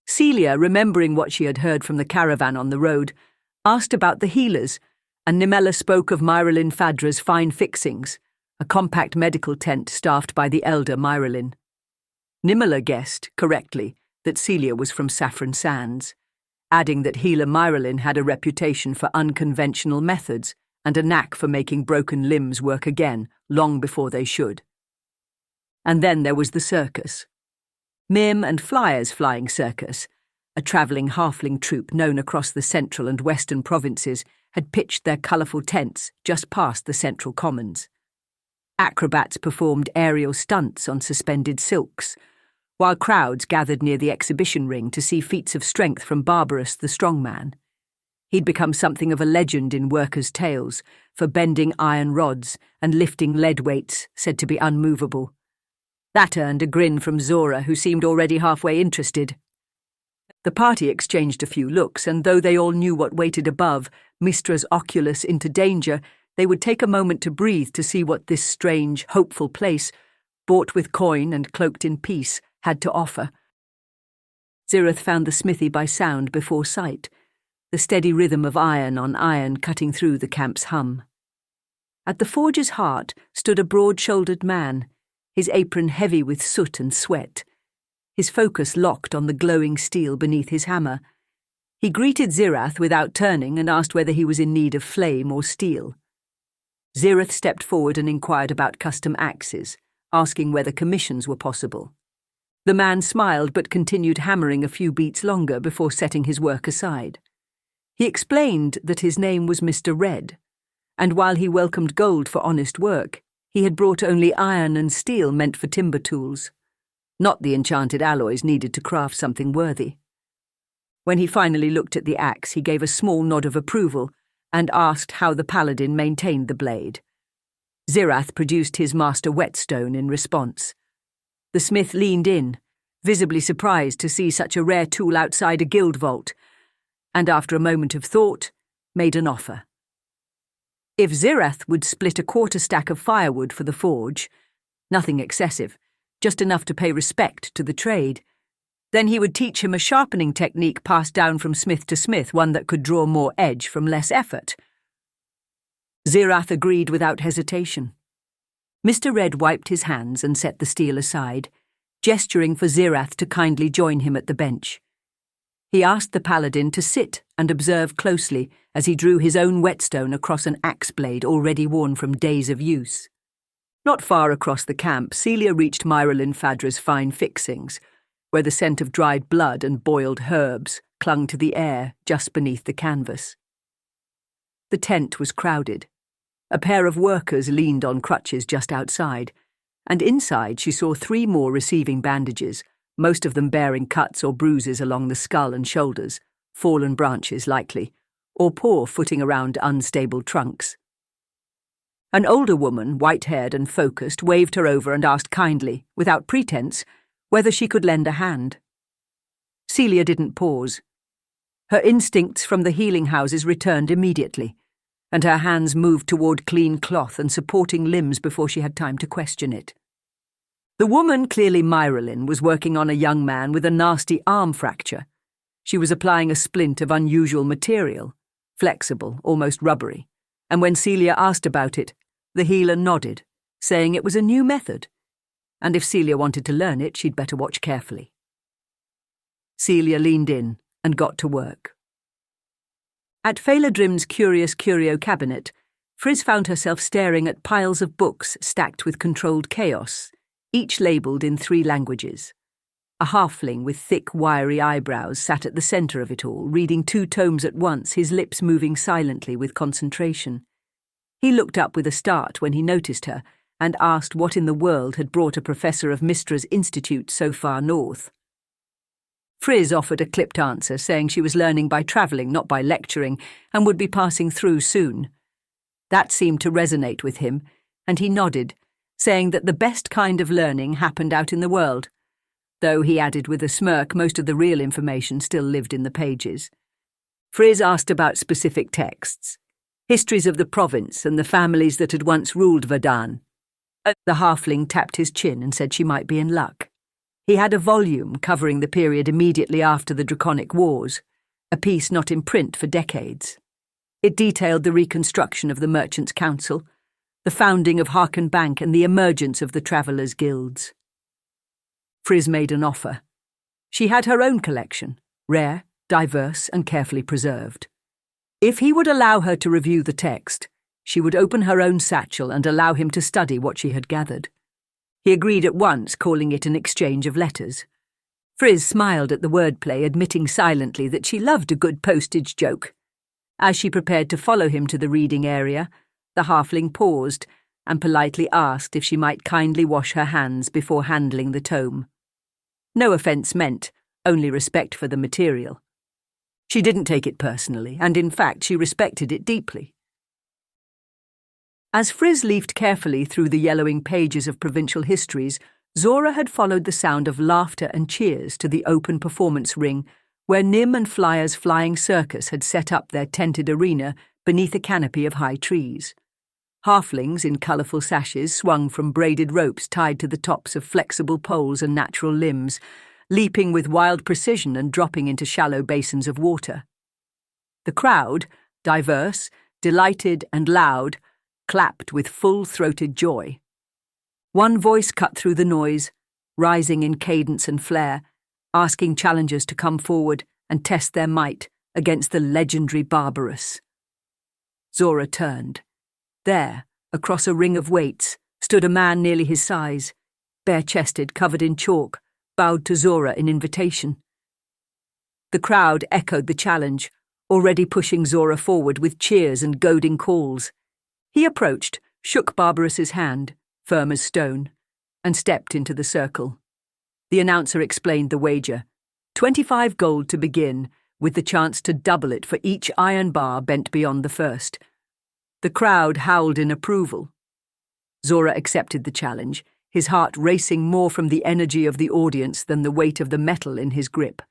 Celia, remembering what she had heard from the caravan on the road, asked about the healers, and Nimella spoke of Myralyn Fadra's fine fixings, a compact medical tent staffed by the elder Myralyn. Nimella guessed, correctly, that Celia was from Saffron Sands, adding that healer Myralyn had a reputation for unconventional methods and a knack for making broken limbs work again long before they should. And then there was the circus. Mim and Flyer's Flying Circus, a travelling halfling troupe known across the central and western provinces, had pitched their colourful tents just past the central commons. Acrobats performed aerial stunts on suspended silks, while crowds gathered near the exhibition ring to see feats of strength from Barbarous the strongman. He'd become something of a legend in workers' tales for bending iron rods and lifting lead weights said to be unmovable. That earned a grin from Zora, who seemed already halfway interested. The party exchanged a few looks, and though they all knew what waited above, Mystra's Oculus into danger, they would take a moment to breathe to see what this strange, hopeful place, bought with coin and cloaked in peace, had to offer. Zirith found the smithy by sound before sight, the steady rhythm of iron on iron cutting through the camp's hum. At the forge's heart stood a broad-shouldered man, his apron heavy with soot and sweat, his focus locked on the glowing steel beneath his hammer. He greeted Zirath without turning and asked whether he was in need of flame or steel. Zirith stepped forward and inquired about custom axes, asking whether commissions were possible. The man smiled but continued hammering a few beats longer before setting his work aside. He explained that his name was Mr. Red, and while he welcomed gold for honest work, he had brought only iron and steel meant for timber tools, not the enchanted alloys needed to craft something worthy. When he finally looked at the axe, he gave a small nod of approval and asked how the paladin maintained the blade. Zirath produced his master whetstone in response. The smith leaned in, visibly surprised to see such a rare tool outside a guild vault, and after a moment of thought, made an offer. If Zirath would split a quarter stack of firewood for the forge, nothing excessive, just enough to pay respect to the trade, then he would teach him a sharpening technique passed down from smith to smith, one that could draw more edge from less effort. Zirath agreed without hesitation. Mr. Red wiped his hands and set the steel aside, gesturing for Zirath to kindly join him at the bench. He asked the paladin to sit and observe closely as he drew his own whetstone across an axe blade already worn from days of use. Not far across the camp, Celia reached Myralyn Fadra's fine fixings, where the scent of dried blood and boiled herbs clung to the air just beneath the canvas. The tent was crowded. A pair of workers leaned on crutches just outside, and inside she saw 3 more receiving bandages, most of them bearing cuts or bruises along the skull and shoulders, fallen branches likely, or poor footing around unstable trunks. An older woman, white-haired and focused, waved her over and asked kindly, without pretense, whether she could lend a hand. Celia didn't pause. Her instincts from the healing houses returned immediately, and her hands moved toward clean cloth and supporting limbs before she had time to question it. The woman, clearly Myralyn, was working on a young man with a nasty arm fracture. She was applying a splint of unusual material, flexible, almost rubbery, and when Celia asked about it, the healer nodded, saying it was a new method, and if Celia wanted to learn it, she'd better watch carefully. Celia leaned in and got to work. At Phaladrim's curious curio cabinet, Friz found herself staring at piles of books stacked with controlled chaos, each labelled in 3 languages. A halfling with thick, wiry eyebrows sat at the centre of it all, reading 2 tomes at once, his lips moving silently with concentration. He looked up with a start when he noticed her and asked what in the world had brought a professor of Mystra's institute so far north. Friz offered a clipped answer, saying she was learning by travelling, not by lecturing, and would be passing through soon. That seemed to resonate with him, and he nodded, saying that the best kind of learning happened out in the world, though, he added with a smirk, most of the real information still lived in the pages. Friz asked about specific texts, histories of the province and the families that had once ruled Verdan. The halfling tapped his chin and said she might be in luck. He had a volume covering the period immediately after the Draconic Wars, a piece not in print for decades. It detailed the reconstruction of the Merchants' Council, the founding of Harken Bank and the emergence of the Travellers' Guilds. Friz made an offer. She had her own collection, rare, diverse, and carefully preserved. If he would allow her to review the text, she would open her own satchel and allow him to study what she had gathered. He agreed at once, calling it an exchange of letters. Friz smiled at the wordplay, admitting silently that she loved a good postage joke. As she prepared to follow him to the reading area, the halfling paused and politely asked if she might kindly wash her hands before handling the tome. No offence meant, only respect for the material. She didn't take it personally, and in fact she respected it deeply. As Friz leafed carefully through the yellowing pages of provincial histories, Zora had followed the sound of laughter and cheers to the open performance ring where Nim and Flyer's flying circus had set up their tented arena beneath a canopy of high trees. Halflings in colourful sashes swung from braided ropes tied to the tops of flexible poles and natural limbs, leaping with wild precision and dropping into shallow basins of water. The crowd, diverse, delighted and loud, clapped with full-throated joy. One voice cut through the noise, rising in cadence and flair, asking challengers to come forward and test their might against the legendary Barbarous. Zora turned. There, across a ring of weights, stood a man nearly his size, bare-chested, covered in chalk, bowed to Zora in invitation. The crowd echoed the challenge, already pushing Zora forward with cheers and goading calls. He approached, shook Barbaros's hand, firm as stone, and stepped into the circle. The announcer explained the wager. 25 gold to begin, with the chance to double it for each iron bar bent beyond the first. The crowd howled in approval. Zora accepted the challenge, his heart racing more from the energy of the audience than the weight of the metal in his grip.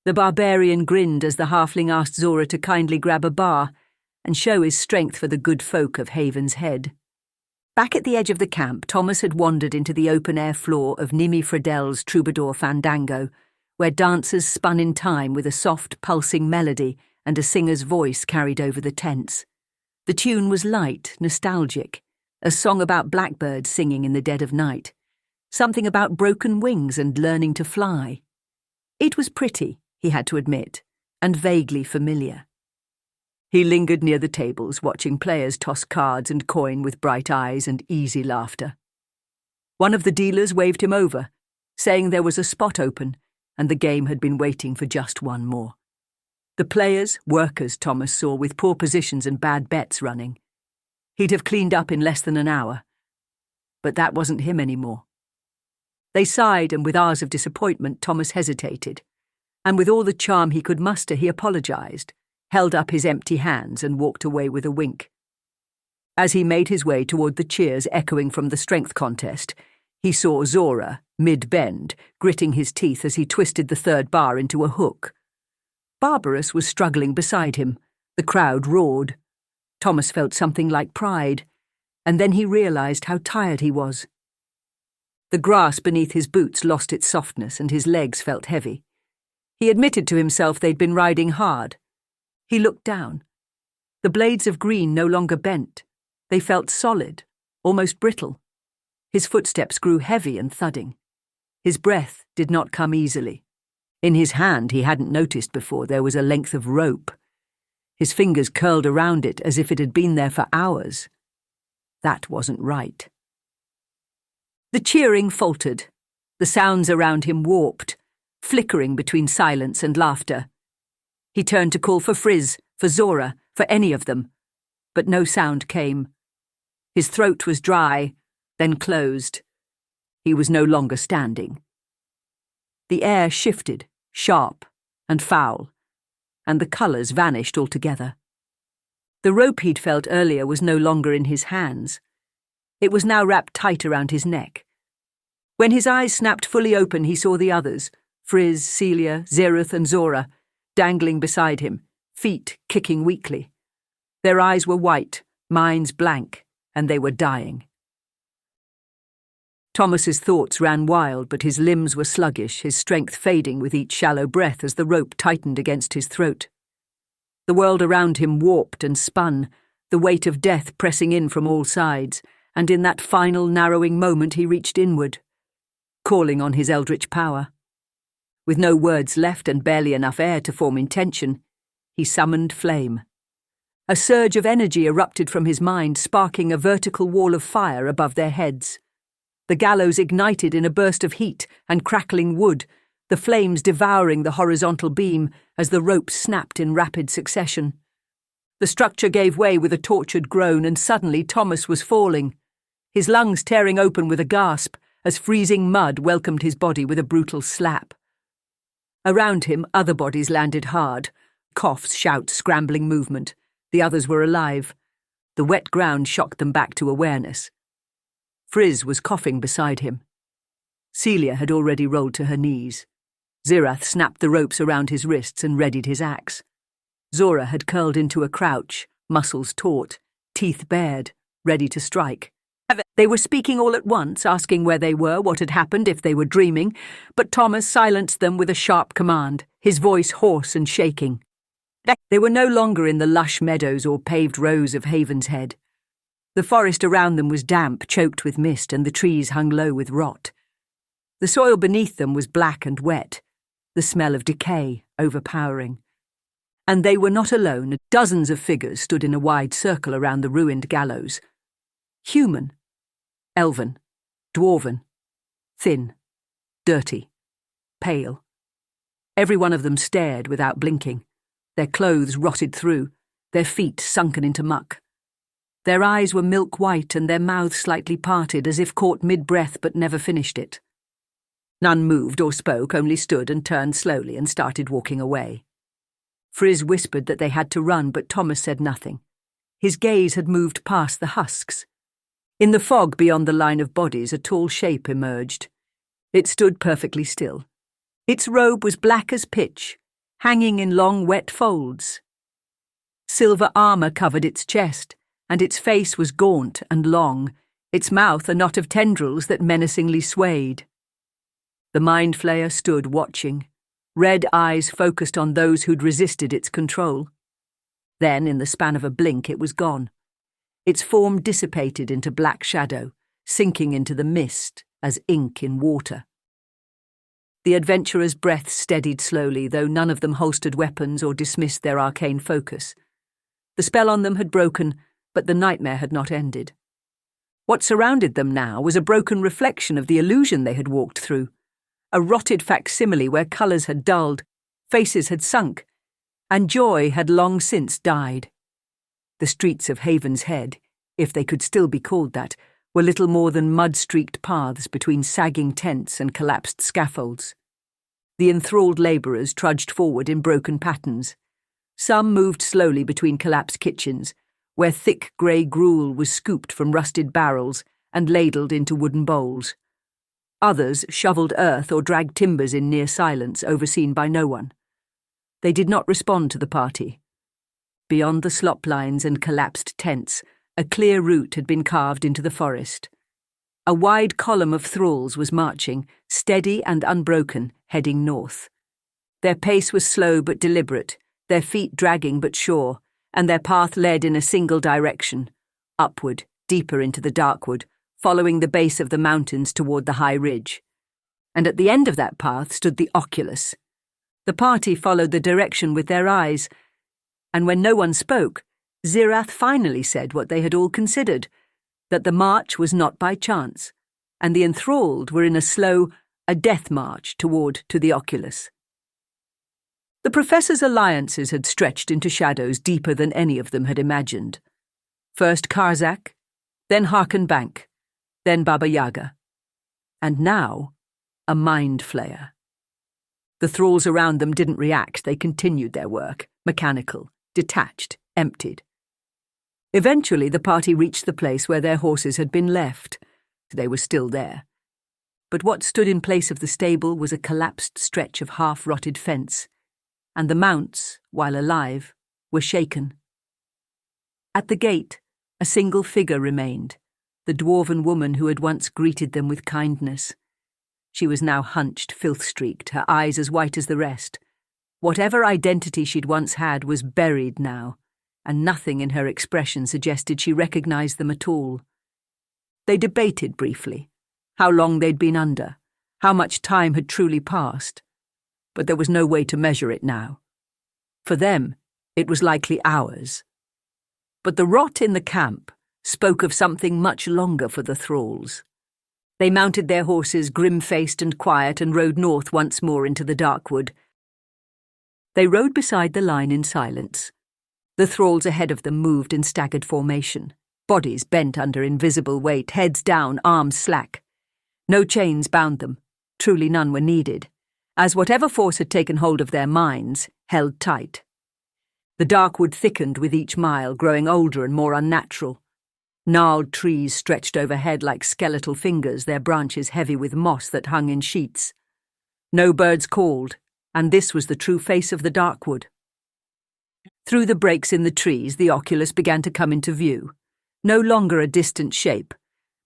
The barbarian grinned as the halfling asked Zora to kindly grab a bar and show his strength for the good folk of Haven's Head. Back at the edge of the camp, Thomas had wandered into the open-air floor of Nimi Fredel's Troubadour Fandango, where dancers spun in time with a soft, pulsing melody and a singer's voice carried over the tents. The tune was light, nostalgic, a song about blackbirds singing in the dead of night, something about broken wings and learning to fly. It was pretty, he had to admit, and vaguely familiar. He lingered near the tables, watching players toss cards and coin with bright eyes and easy laughter. One of the dealers waved him over, saying there was a spot open, and the game had been waiting for just one more. The players, workers Thomas saw with poor positions and bad bets running. He'd have cleaned up in less than an hour. But that wasn't him anymore. They sighed, and with hours of disappointment, Thomas hesitated. And with all the charm he could muster, he apologized, held up his empty hands and walked away with a wink. As he made his way toward the cheers echoing from the strength contest, he saw Zora, mid-bend, gritting his teeth as he twisted the third bar into a hook. Barbaros was struggling beside him. The crowd roared. Thomas felt something like pride, and then he realized how tired he was. The grass beneath his boots lost its softness and his legs felt heavy. He admitted to himself they'd been riding hard. He looked down. The blades of green no longer bent. They felt solid, almost brittle. His footsteps grew heavy and thudding. His breath did not come easily. In his hand, he hadn't noticed before, there was a length of rope. His fingers curled around it as if it had been there for hours. That wasn't right. The cheering faltered. The sounds around him warped, flickering between silence and laughter. He turned to call for Frizz, for Zora, for any of them, but no sound came. His throat was dry, then closed. He was no longer standing. The air shifted, sharp and foul, and the colours vanished altogether. The rope he'd felt earlier was no longer in his hands. It was now wrapped tight around his neck. When his eyes snapped fully open, he saw the others, Frizz, Celia, Zeruth and Zora, dangling beside him, feet kicking weakly. Their eyes were white, minds blank, and they were dying. Thomas's thoughts ran wild, but his limbs were sluggish, his strength fading with each shallow breath as the rope tightened against his throat. The world around him warped and spun, the weight of death pressing in from all sides, and in that final narrowing moment he reached inward, calling on his eldritch power. With no words left and barely enough air to form intention, he summoned flame. A surge of energy erupted from his mind, sparking a vertical wall of fire above their heads. The gallows ignited in a burst of heat and crackling wood, the flames devouring the horizontal beam as the ropes snapped in rapid succession. The structure gave way with a tortured groan, and suddenly Thomas was falling, his lungs tearing open with a gasp as freezing mud welcomed his body with a brutal slap. Around him, other bodies landed hard, coughs, shouts, scrambling movement. The others were alive. The wet ground shocked them back to awareness. Frizz was coughing beside him. Celia had already rolled to her knees. Zirath snapped the ropes around his wrists and readied his axe. Zora had curled into a crouch, muscles taut, teeth bared, ready to strike. They were speaking all at once, asking where they were, what had happened, if they were dreaming, but Thomas silenced them with a sharp command, his voice hoarse and shaking. They were no longer in the lush meadows or paved rows of Haven's Head. The forest around them was damp, choked with mist, and the trees hung low with rot. The soil beneath them was black and wet, the smell of decay overpowering. And they were not alone. Dozens of figures stood in a wide circle around the ruined gallows. Human, elven, dwarven, thin, dirty, pale. Every one of them stared without blinking, their clothes rotted through, their feet sunken into muck. Their eyes were milk white and their mouths slightly parted, as if caught mid-breath but never finished it. None moved or spoke, only stood and turned slowly and started walking away. Frizz whispered that they had to run, but Thomas said nothing. His gaze had moved past the husks. In the fog beyond the line of bodies, a tall shape emerged. It stood perfectly still. Its robe was black as pitch, hanging in long wet folds. Silver armour covered its chest, and its face was gaunt and long, its mouth a knot of tendrils that menacingly swayed. The Mind Flayer stood watching, red eyes focused on those who'd resisted its control. Then, in the span of a blink, it was gone. Its form dissipated into black shadow, sinking into the mist as ink in water. The adventurers' breath steadied slowly, though none of them holstered weapons or dismissed their arcane focus. The spell on them had broken, but the nightmare had not ended. What surrounded them now was a broken reflection of the illusion they had walked through, a rotted facsimile where colours had dulled, faces had sunk, and joy had long since died. The streets of Haven's Head, if they could still be called that, were little more than mud-streaked paths between sagging tents and collapsed scaffolds. The enthralled labourers trudged forward in broken patterns. Some moved slowly between collapsed kitchens, where thick grey gruel was scooped from rusted barrels and ladled into wooden bowls. Others shovelled earth or dragged timbers in near silence, overseen by no one. They did not respond to the party. Beyond the slop lines and collapsed tents, a clear route had been carved into the forest. A wide column of thralls was marching, steady and unbroken, heading north. Their pace was slow but deliberate, their feet dragging but sure, and their path led in a single direction, upward, deeper into the darkwood, following the base of the mountains toward the high ridge. And at the end of that path stood the Oculus. The party followed the direction with their eyes, and when no one spoke, Zirath finally said what they had all considered, that the march was not by chance, and the enthralled were in a death march to the Oculus. The professor's alliances had stretched into shadows deeper than any of them had imagined. First Karzak, then Harken Bank, then Baba Yaga, and now a Mind Flayer. The thralls around them didn't react, they continued their work, mechanical, detached, emptied. Eventually the party reached the place where their horses had been left. They were still there. But what stood in place of the stable was a collapsed stretch of half-rotted fence, and the mounts, while alive, were shaken. At the gate, a single figure remained, the dwarven woman who had once greeted them with kindness. She was now hunched, filth-streaked, her eyes as white as the rest. Whatever identity she'd once had was buried now, and nothing in her expression suggested she recognized them at all. They debated briefly, how long they'd been under, how much time had truly passed, but there was no way to measure it now. For them, it was likely hours. But the rot in the camp spoke of something much longer for the thralls. They mounted their horses, grim-faced and quiet, and rode north once more into the darkwood. They rode beside the line in silence. The thralls ahead of them moved in staggered formation, bodies bent under invisible weight, heads down, arms slack. No chains bound them, truly none were needed, as whatever force had taken hold of their minds held tight. The darkwood thickened with each mile, growing older and more unnatural. Gnarled trees stretched overhead like skeletal fingers, their branches heavy with moss that hung in sheets. No birds called, and this was the true face of the darkwood. Through the breaks in the trees, the Oculus began to come into view, no longer a distant shape,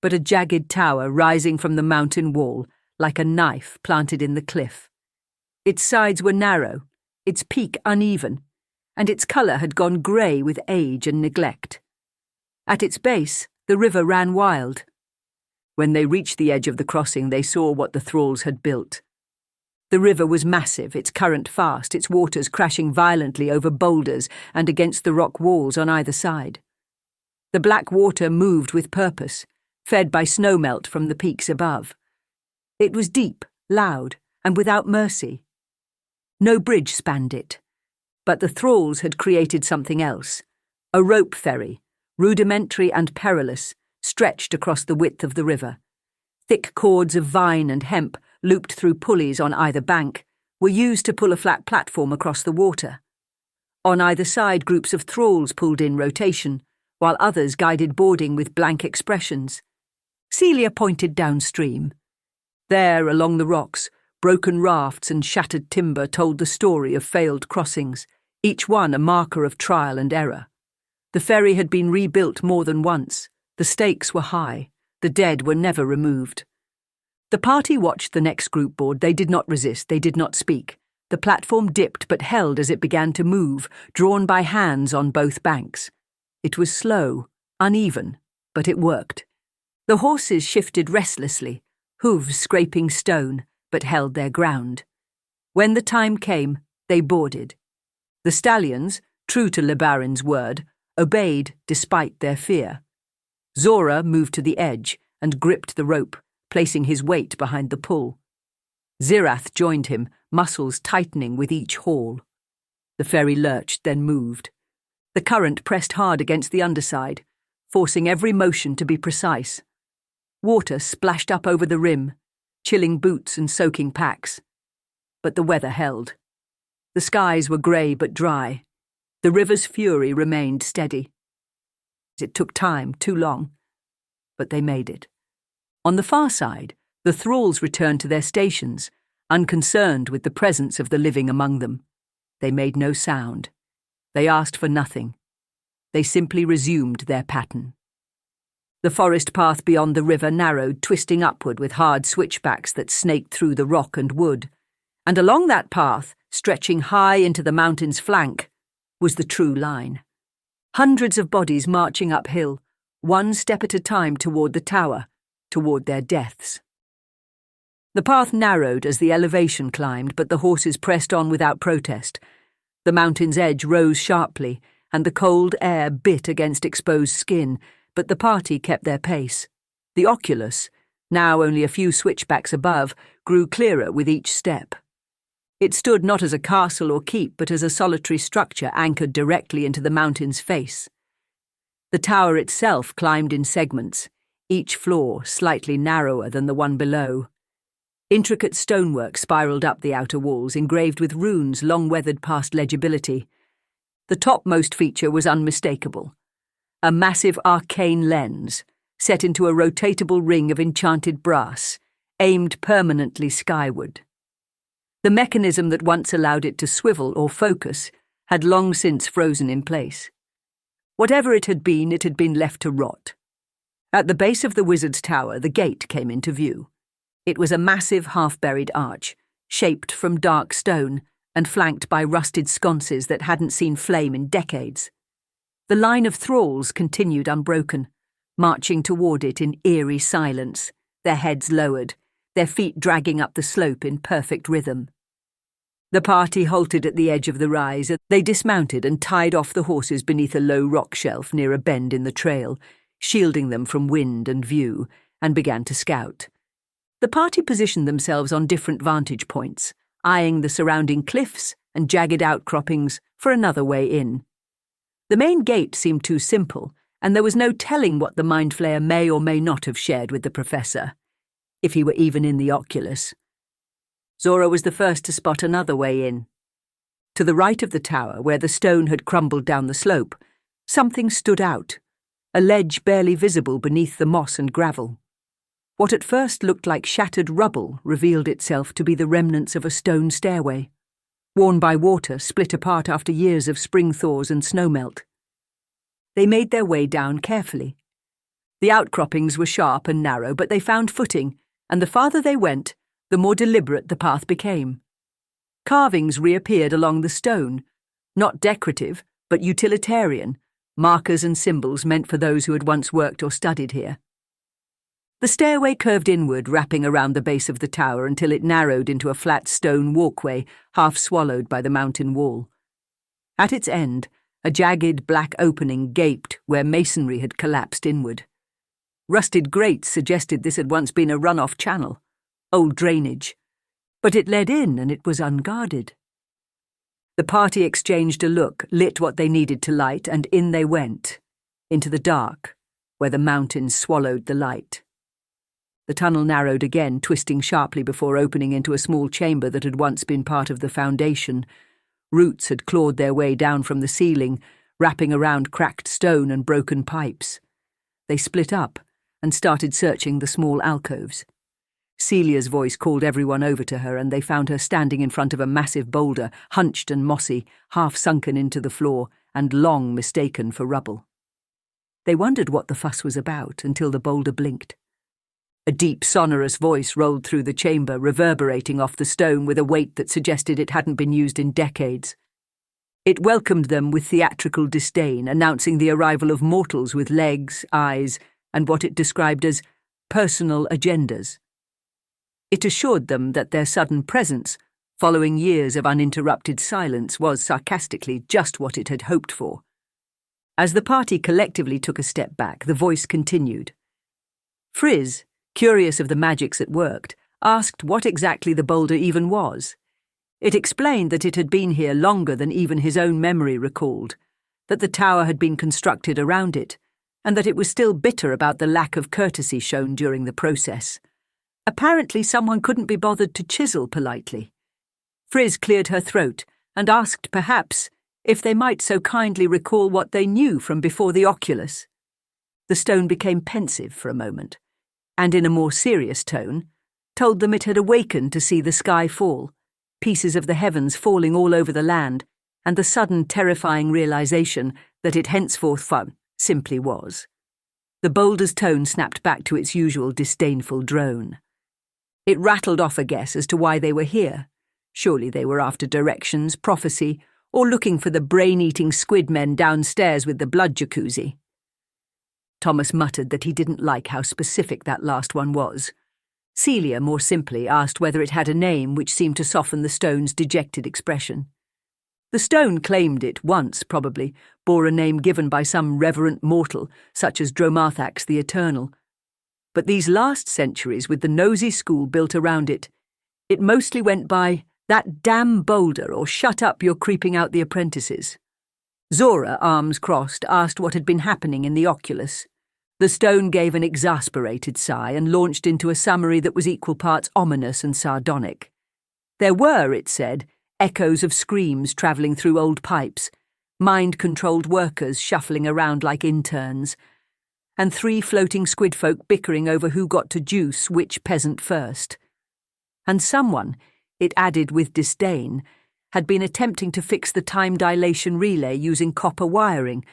but a jagged tower rising from the mountain wall like a knife planted in the cliff. Its sides were narrow, its peak uneven, and its colour had gone grey with age and neglect. At its base, the river ran wild. When they reached the edge of the crossing, they saw what the thralls had built. The river was massive, its current fast, its waters crashing violently over boulders and against the rock walls on either side. The black water moved with purpose, fed by snowmelt from the peaks above. It was deep, loud, and without mercy. No bridge spanned it. But the thralls had created something else. A rope ferry, rudimentary and perilous, stretched across the width of the river. Thick cords of vine and hemp, looped through pulleys on either bank, were used to pull a flat platform across the water. On either side, groups of thralls pulled in rotation, while others guided boarding with blank expressions. Celia pointed downstream. There, along the rocks, broken rafts and shattered timber told the story of failed crossings, each one a marker of trial and error. The ferry had been rebuilt more than once. The stakes were high. The dead were never removed. The party watched the next group board. They did not resist. They did not speak. The platform dipped but held as it began to move, drawn by hands on both banks. It was slow, uneven, but it worked. The horses shifted restlessly, hooves scraping stone, but held their ground. When the time came, they boarded. The stallions, true to Le Baron's word, obeyed despite their fear. Zora moved to the edge and gripped the rope, placing his weight behind the pull. Zirath joined him, muscles tightening with each haul. The ferry lurched, then moved. The current pressed hard against the underside, forcing every motion to be precise. Water splashed up over the rim, chilling boots and soaking packs. But the weather held. The skies were grey but dry. The river's fury remained steady. It took time, too long, but they made it. On the far side, the thralls returned to their stations, unconcerned with the presence of the living among them. They made no sound. They asked for nothing. They simply resumed their pattern. The forest path beyond the river narrowed, twisting upward with hard switchbacks that snaked through the rock and wood. And along that path, stretching high into the mountain's flank, was the true line. Hundreds of bodies marching uphill, one step at a time toward the tower, toward their deaths. The path narrowed as the elevation climbed, but the horses pressed on without protest. The mountain's edge rose sharply, and the cold air bit against exposed skin, but the party kept their pace. The Oculus, now only a few switchbacks above, grew clearer with each step. It stood not as a castle or keep, but as a solitary structure anchored directly into the mountain's face. The tower itself climbed in segments, each floor slightly narrower than the one below. Intricate stonework spiraled up the outer walls, engraved with runes long weathered past legibility. The topmost feature was unmistakable. A massive arcane lens, set into a rotatable ring of enchanted brass, aimed permanently skyward. The mechanism that once allowed it to swivel or focus had long since frozen in place. Whatever it had been left to rot. At the base of the wizard's tower, the gate came into view. It was a massive half-buried arch, shaped from dark stone and flanked by rusted sconces that hadn't seen flame in decades. The line of thralls continued unbroken, marching toward it in eerie silence, their heads lowered, their feet dragging up the slope in perfect rhythm. The party halted at the edge of the rise. They dismounted and tied off the horses beneath a low rock shelf near a bend in the trail, shielding them from wind and view, and began to scout. The party positioned themselves on different vantage points, eyeing the surrounding cliffs and jagged outcroppings for another way in. The main gate seemed too simple, and there was no telling what the mind flayer may or may not have shared with the professor, if he were even in the Oculus. Zora was the first to spot another way in. To the right of the tower, where the stone had crumbled down the slope, something stood out, a ledge barely visible beneath the moss and gravel. What at first looked like shattered rubble revealed itself to be the remnants of a stone stairway, worn by water, split apart after years of spring thaws and snowmelt. They made their way down carefully. The outcroppings were sharp and narrow, but they found footing, and the farther they went, the more deliberate the path became. Carvings reappeared along the stone, not decorative, but utilitarian, markers and symbols meant for those who had once worked or studied here. The stairway curved inward, wrapping around the base of the tower until it narrowed into a flat stone walkway half swallowed by the mountain wall. At its end, a jagged black opening gaped where masonry had collapsed inward. Rusted grates suggested this had once been a run-off channel, old drainage, but it led in and it was unguarded. The party exchanged a look, lit what they needed to light, and in they went, into the dark, where the mountains swallowed the light. The tunnel narrowed again, twisting sharply before opening into a small chamber that had once been part of the foundation. Roots had clawed their way down from the ceiling, wrapping around cracked stone and broken pipes. They split up and started searching the small alcoves. Celia's voice called everyone over to her, and they found her standing in front of a massive boulder, hunched and mossy, half sunken into the floor, and long mistaken for rubble. They wondered what the fuss was about until the boulder blinked. A deep, sonorous voice rolled through the chamber, reverberating off the stone with a weight that suggested it hadn't been used in decades. It welcomed them with theatrical disdain, announcing the arrival of mortals with legs, eyes, and what it described as personal agendas. It assured them that their sudden presence, following years of uninterrupted silence, was sarcastically just what it had hoped for. As the party collectively took a step back, the voice continued. Frizz, curious of the magics that worked, asked what exactly the boulder even was. It explained that it had been here longer than even his own memory recalled, that the tower had been constructed around it, and that it was still bitter about the lack of courtesy shown during the process. Apparently someone couldn't be bothered to chisel politely. Frizz cleared her throat and asked, perhaps, if they might so kindly recall what they knew from before the Oculus. The stone became pensive for a moment, and in a more serious tone, told them it had awakened to see the sky fall, pieces of the heavens falling all over the land, and the sudden terrifying realization that it henceforth simply was. The boulder's tone snapped back to its usual disdainful drone. It rattled off a guess as to why they were here. Surely they were after directions, prophecy, or looking for the brain-eating squid men downstairs with the blood jacuzzi. Thomas muttered that he didn't like how specific that last one was. Celia, more simply, asked whether it had a name, which seemed to soften the stone's dejected expression. The stone claimed it once, probably, bore a name given by some reverent mortal, such as Dromathax the Eternal. But these last centuries, with the nosy school built around it, it mostly went by that damn boulder or shut up, you're creeping out the apprentices. Zora, arms crossed, asked what had been happening in the Oculus. The stone gave an exasperated sigh and launched into a summary that was equal parts ominous and sardonic. There were, it said, echoes of screams travelling through old pipes, mind-controlled workers shuffling around like interns, and 3 floating squid folk bickering over who got to juice which peasant first. And someone, it added with disdain, had been attempting to fix the time dilation relay using copper wiring,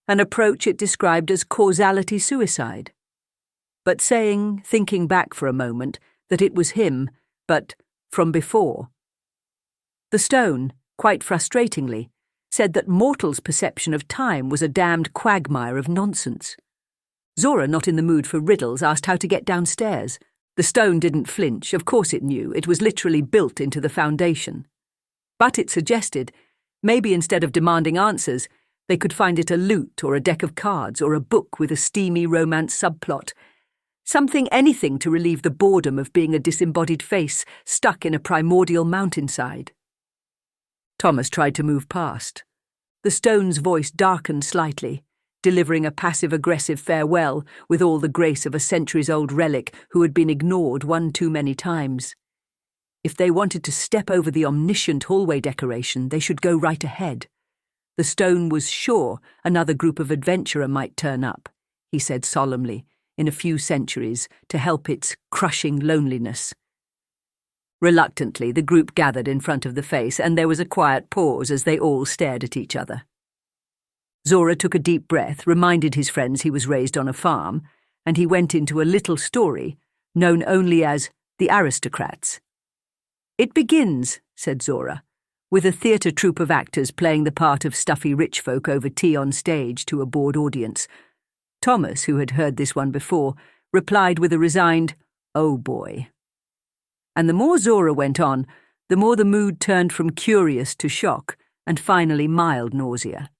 an approach it described as causality suicide. But saying, thinking back for a moment, that it was him, but from before. The stone, quite frustratingly, said that mortals' perception of time was a damned quagmire of nonsense. Zora, not in the mood for riddles, asked how to get downstairs. The stone didn't flinch. Of course it knew. It was literally built into the foundation. But it suggested, maybe instead of demanding answers, they could find it a lute or a deck of cards or a book with a steamy romance subplot. Anything to relieve the boredom of being a disembodied face stuck in a primordial mountainside. Thomas tried to move past. The stone's voice darkened slightly, delivering a passive-aggressive farewell with all the grace of a centuries-old relic who had been ignored one too many times. If they wanted to step over the omniscient hallway decoration, they should go right ahead. The stone was sure another group of adventurer might turn up, he said solemnly, in a few centuries, to help its crushing loneliness. Reluctantly, the group gathered in front of the face, and there was a quiet pause as they all stared at each other. Zora took a deep breath, reminded his friends he was raised on a farm, and he went into a little story known only as The Aristocrats. "It begins," said Zora, with a theatre troupe of actors playing the part of stuffy rich folk over tea on stage to a bored audience. Thomas, who had heard this one before, replied with a resigned, "Oh boy." And the more Zora went on, the more the mood turned from curious to shock, and finally mild nausea.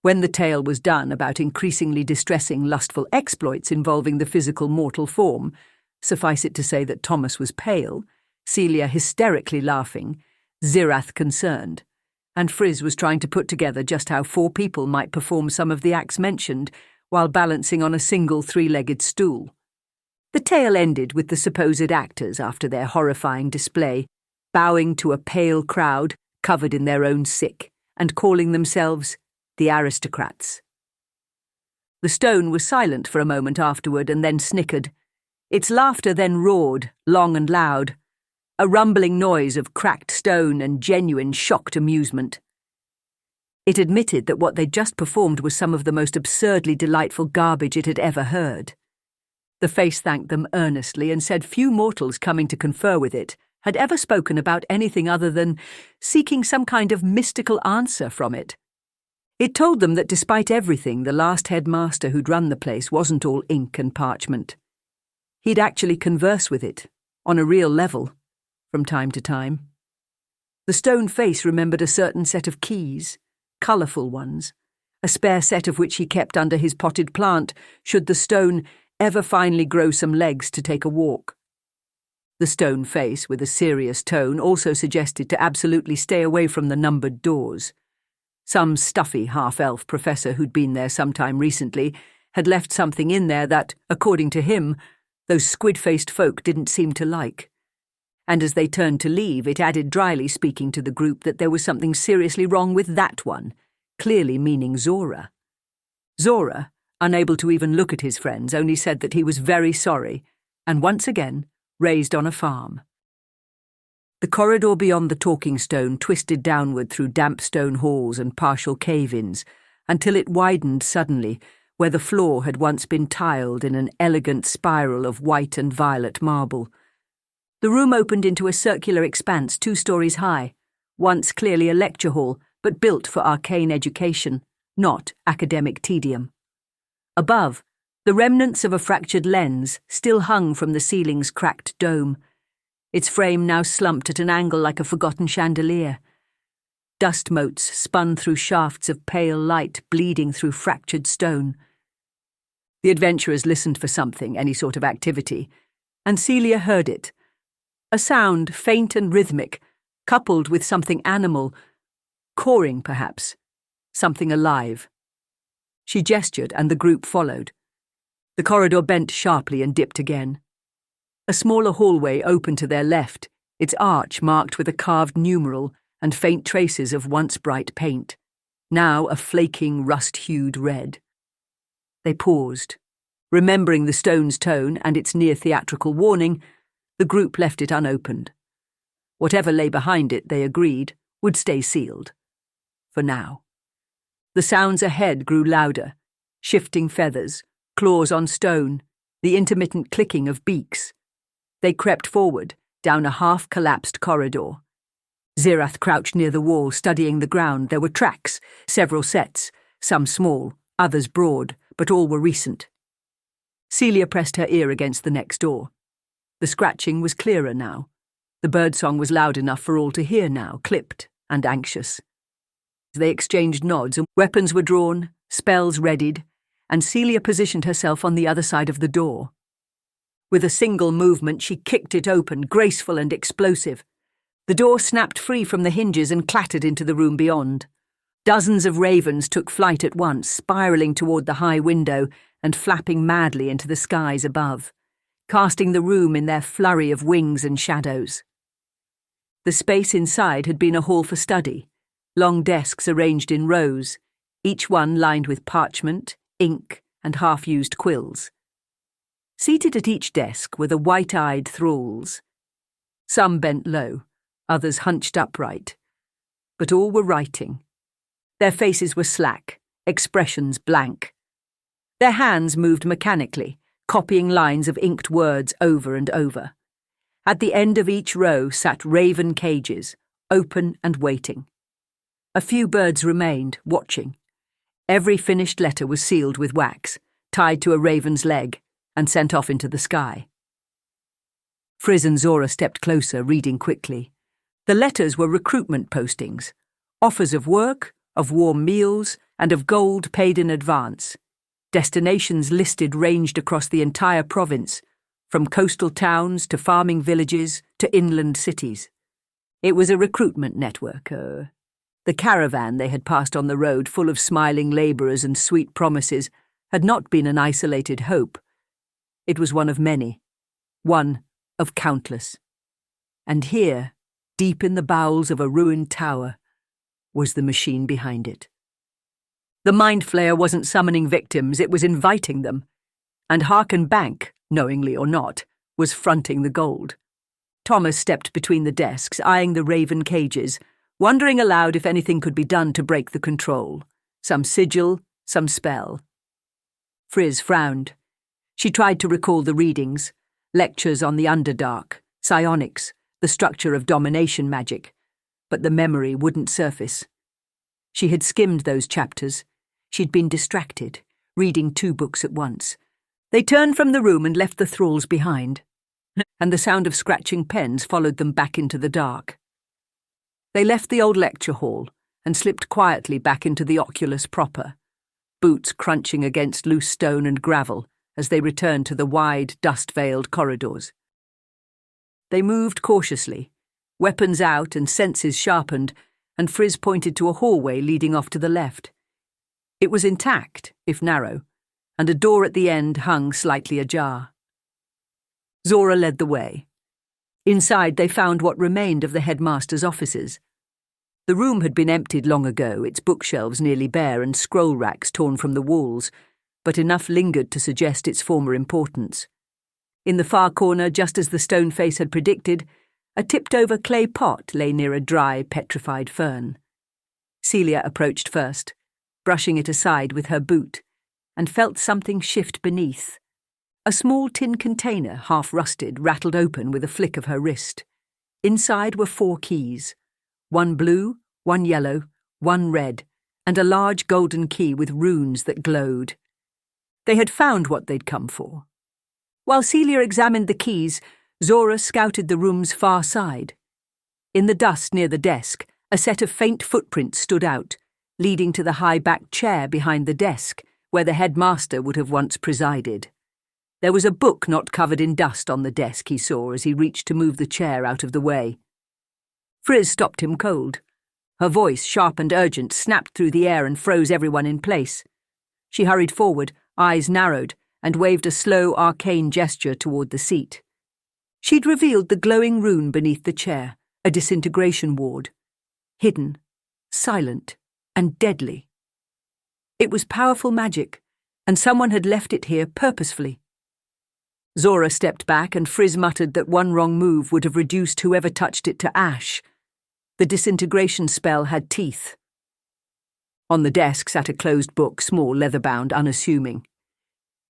When the tale was done about increasingly distressing lustful exploits involving the physical mortal form, suffice it to say that Thomas was pale, Celia hysterically laughing, Zirath concerned, and Frizz was trying to put together just how 4 people might perform some of the acts mentioned while balancing on a single 3-legged stool. The tale ended with the supposed actors, after their horrifying display, bowing to a pale crowd covered in their own sick and calling themselves the aristocrats. The stone was silent for a moment afterward and then snickered. Its laughter then roared, long and loud, a rumbling noise of cracked stone and genuine shocked amusement. It admitted that what they'd just performed was some of the most absurdly delightful garbage it had ever heard. The face thanked them earnestly and said few mortals coming to confer with it had ever spoken about anything other than seeking some kind of mystical answer from it. It told them that despite everything, the last headmaster who'd run the place wasn't all ink and parchment. He'd actually converse with it, on a real level, from time to time. The stone face remembered a certain set of keys, colourful ones, a spare set of which he kept under his potted plant should the stone ever finally grow some legs to take a walk. The stone face, with a serious tone, also suggested to absolutely stay away from the numbered doors. Some stuffy half-elf professor who'd been there sometime recently had left something in there that, according to him, those squid-faced folk didn't seem to like. And as they turned to leave, it added dryly, speaking to the group, that there was something seriously wrong with that one, clearly meaning Zora. Zora, unable to even look at his friends, only said that he was very sorry, and once again raised on a farm. The corridor beyond the talking stone twisted downward through damp stone halls and partial cave-ins, until it widened suddenly, where the floor had once been tiled in an elegant spiral of white and violet marble. The room opened into a circular expanse 2 stories high, once clearly a lecture hall, but built for arcane education, not academic tedium. Above, the remnants of a fractured lens still hung from the ceiling's cracked dome, its frame now slumped at an angle like a forgotten chandelier. Dust motes spun through shafts of pale light bleeding through fractured stone. The adventurers listened for something, any sort of activity, and Celia heard it. A sound, faint and rhythmic, coupled with something animal, cawing perhaps, something alive. She gestured, and the group followed. The corridor bent sharply and dipped again. A smaller hallway opened to their left, its arch marked with a carved numeral and faint traces of once bright paint, now a flaking, rust-hued red. They paused. Remembering the stone's tone and its near-theatrical warning, the group left it unopened. Whatever lay behind it, they agreed, would stay sealed. For now. The sounds ahead grew louder, shifting feathers, claws on stone, the intermittent clicking of beaks. They crept forward, down a half-collapsed corridor. Zirath crouched near the wall, studying the ground. There were tracks, several sets, some small, others broad, but all were recent. Celia pressed her ear against the next door. The scratching was clearer now. The birdsong was loud enough for all to hear now, clipped and anxious. They exchanged nods, and weapons were drawn, spells readied, and Celia positioned herself on the other side of the door. With a single movement, she kicked it open, graceful and explosive. The door snapped free from the hinges and clattered into the room beyond. Dozens of ravens took flight at once, spiralling toward the high window and flapping madly into the skies above, casting the room in their flurry of wings and shadows. The space inside had been a hall for study, long desks arranged in rows, each one lined with parchment, ink, and half-used quills. Seated at each desk were the white-eyed thralls. Some bent low, others hunched upright, but all were writing. Their faces were slack, expressions blank. Their hands moved mechanically, copying lines of inked words over and over. At the end of each row sat raven cages, open and waiting. A few birds remained, watching. Every finished letter was sealed with wax, tied to a raven's leg, and sent off into the sky. Frizz and Zora stepped closer, reading quickly. The letters were recruitment postings, offers of work, of warm meals, and of gold paid in advance. Destinations listed ranged across the entire province, from coastal towns to farming villages to inland cities. It was a recruitment network, The caravan they had passed on the road, full of smiling labourers and sweet promises, had not been an isolated hope. It was one of many, one of countless. And here, deep in the bowels of a ruined tower, was the machine behind it. The mind flayer wasn't summoning victims, it was inviting them. And Harken Bank, knowingly or not, was fronting the gold. Thomas stepped between the desks, eyeing the raven cages, wondering aloud if anything could be done to break the control. Some sigil, some spell. Friz frowned. She tried to recall the readings, lectures on the Underdark, psionics, the structure of domination magic, but the memory wouldn't surface. She had skimmed those chapters. She'd been distracted, reading 2 books at once. They turned from the room and left the thralls behind, and the sound of scratching pens followed them back into the dark. They left the old lecture hall and slipped quietly back into the Oculus proper, boots crunching against loose stone and gravel as they returned to the wide, dust-veiled corridors. They moved cautiously, weapons out and senses sharpened, and Friz pointed to a hallway leading off to the left. It was intact, if narrow, and a door at the end hung slightly ajar. Zora led the way. Inside they found what remained of the headmaster's offices. The room had been emptied long ago, its bookshelves nearly bare and scroll racks torn from the walls, but enough lingered to suggest its former importance. In the far corner, just as the stone face had predicted, a tipped-over clay pot lay near a dry, petrified fern. Celia approached first, brushing it aside with her boot, and felt something shift beneath. A small tin container, half-rusted, rattled open with a flick of her wrist. Inside were 4 keys, 1 blue, 1 yellow, 1 red, and a large golden key with runes that glowed. They had found what they'd come for. While Celia examined the keys, Zora scouted the room's far side. In the dust near the desk, a set of faint footprints stood out, leading to the high-backed chair behind the desk, where the headmaster would have once presided. There was a book not covered in dust on the desk, he saw as he reached to move the chair out of the way. Friz stopped him cold. Her voice, sharp and urgent, snapped through the air and froze everyone in place. She hurried forward, eyes narrowed, and waved a slow, arcane gesture toward the seat. She'd revealed the glowing rune beneath the chair, a disintegration ward. Hidden, silent, and deadly. It was powerful magic, and someone had left it here purposefully. Zora stepped back, and Friz muttered that one wrong move would have reduced whoever touched it to ash. The disintegration spell had teeth. On the desk sat a closed book, small, leather-bound, unassuming.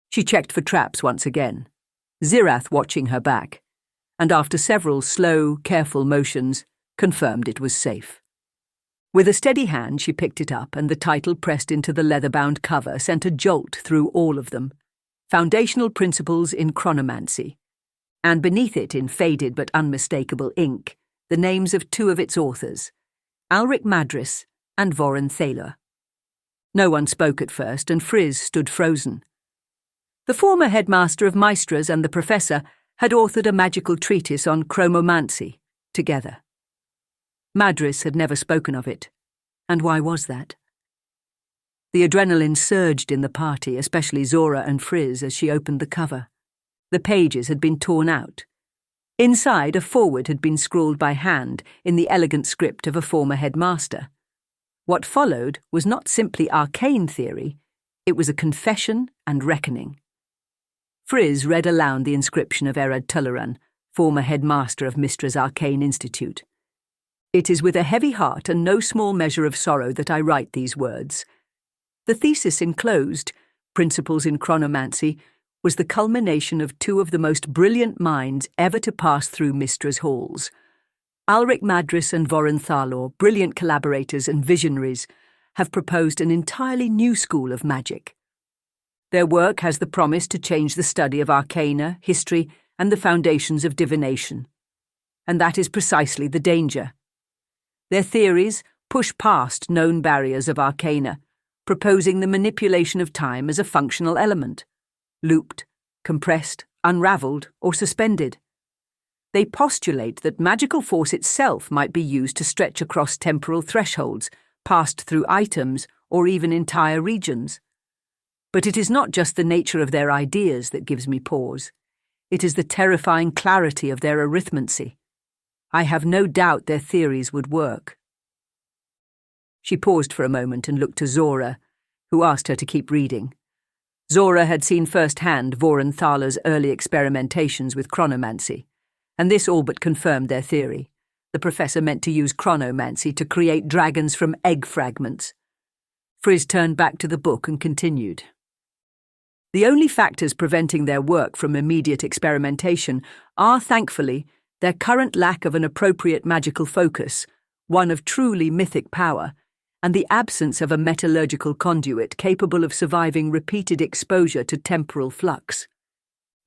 She checked for traps once again, Zirath watching her back, and after several slow, careful motions, confirmed it was safe. With a steady hand she picked it up, and the title pressed into the leather-bound cover sent a jolt through all of them. Foundational Principles in Chronomancy, and beneath it, in faded but unmistakable ink, the names of 2 of its authors, Alric Madris and Voren Thalor. No one spoke at first, and Friz stood frozen. The former headmaster of Mystra's and the professor had authored a magical treatise on chromomancy, together. Madris had never spoken of it, and why was that? The adrenaline surged in the party, especially Zora and Friz, as she opened the cover. The pages had been torn out. Inside, a foreword had been scrawled by hand in the elegant script of a former headmaster. What followed was not simply arcane theory, it was a confession and reckoning. Friz read aloud the inscription of Erad Tularan, former headmaster of Mystra's Arcane Institute. "It is with a heavy heart and no small measure of sorrow that I write these words. The thesis enclosed, Principles in Chronomancy, was the culmination of 2 of the most brilliant minds ever to pass through Mystra's halls. Alric Madris and Voren Thalor, brilliant collaborators and visionaries, have proposed an entirely new school of magic. Their work has the promise to change the study of arcana, history, and the foundations of divination. And that is precisely the danger. Their theories push past known barriers of arcana, proposing the manipulation of time as a functional element, looped, compressed, unravelled, or suspended. They postulate that magical force itself might be used to stretch across temporal thresholds, passed through items or even entire regions. But it is not just the nature of their ideas that gives me pause. It is the terrifying clarity of their arithmancy. I have no doubt their theories would work. She paused for a moment and looked to Zora, who asked her to keep reading. Zora had seen firsthand Voren Thalor's early experimentations with chronomancy, and this all but confirmed their theory. The professor meant to use chronomancy to create dragons from egg fragments. Frizz turned back to the book and continued. The only factors preventing their work from immediate experimentation are, thankfully, their current lack of an appropriate magical focus, one of truly mythic power, and the absence of a metallurgical conduit capable of surviving repeated exposure to temporal flux.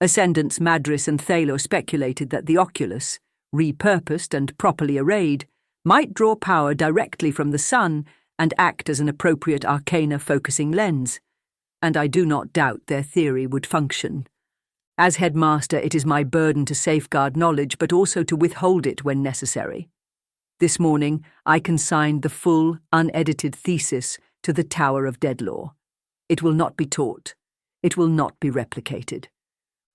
Ascendants Madris and Thalor speculated that the Oculus, repurposed and properly arrayed, might draw power directly from the sun and act as an appropriate arcana focusing lens, and I do not doubt their theory would function. As headmaster, it is my burden to safeguard knowledge, but also to withhold it when necessary. This morning, I consigned the full, unedited thesis to the Tower of Deadlaw. It will not be taught. It will not be replicated.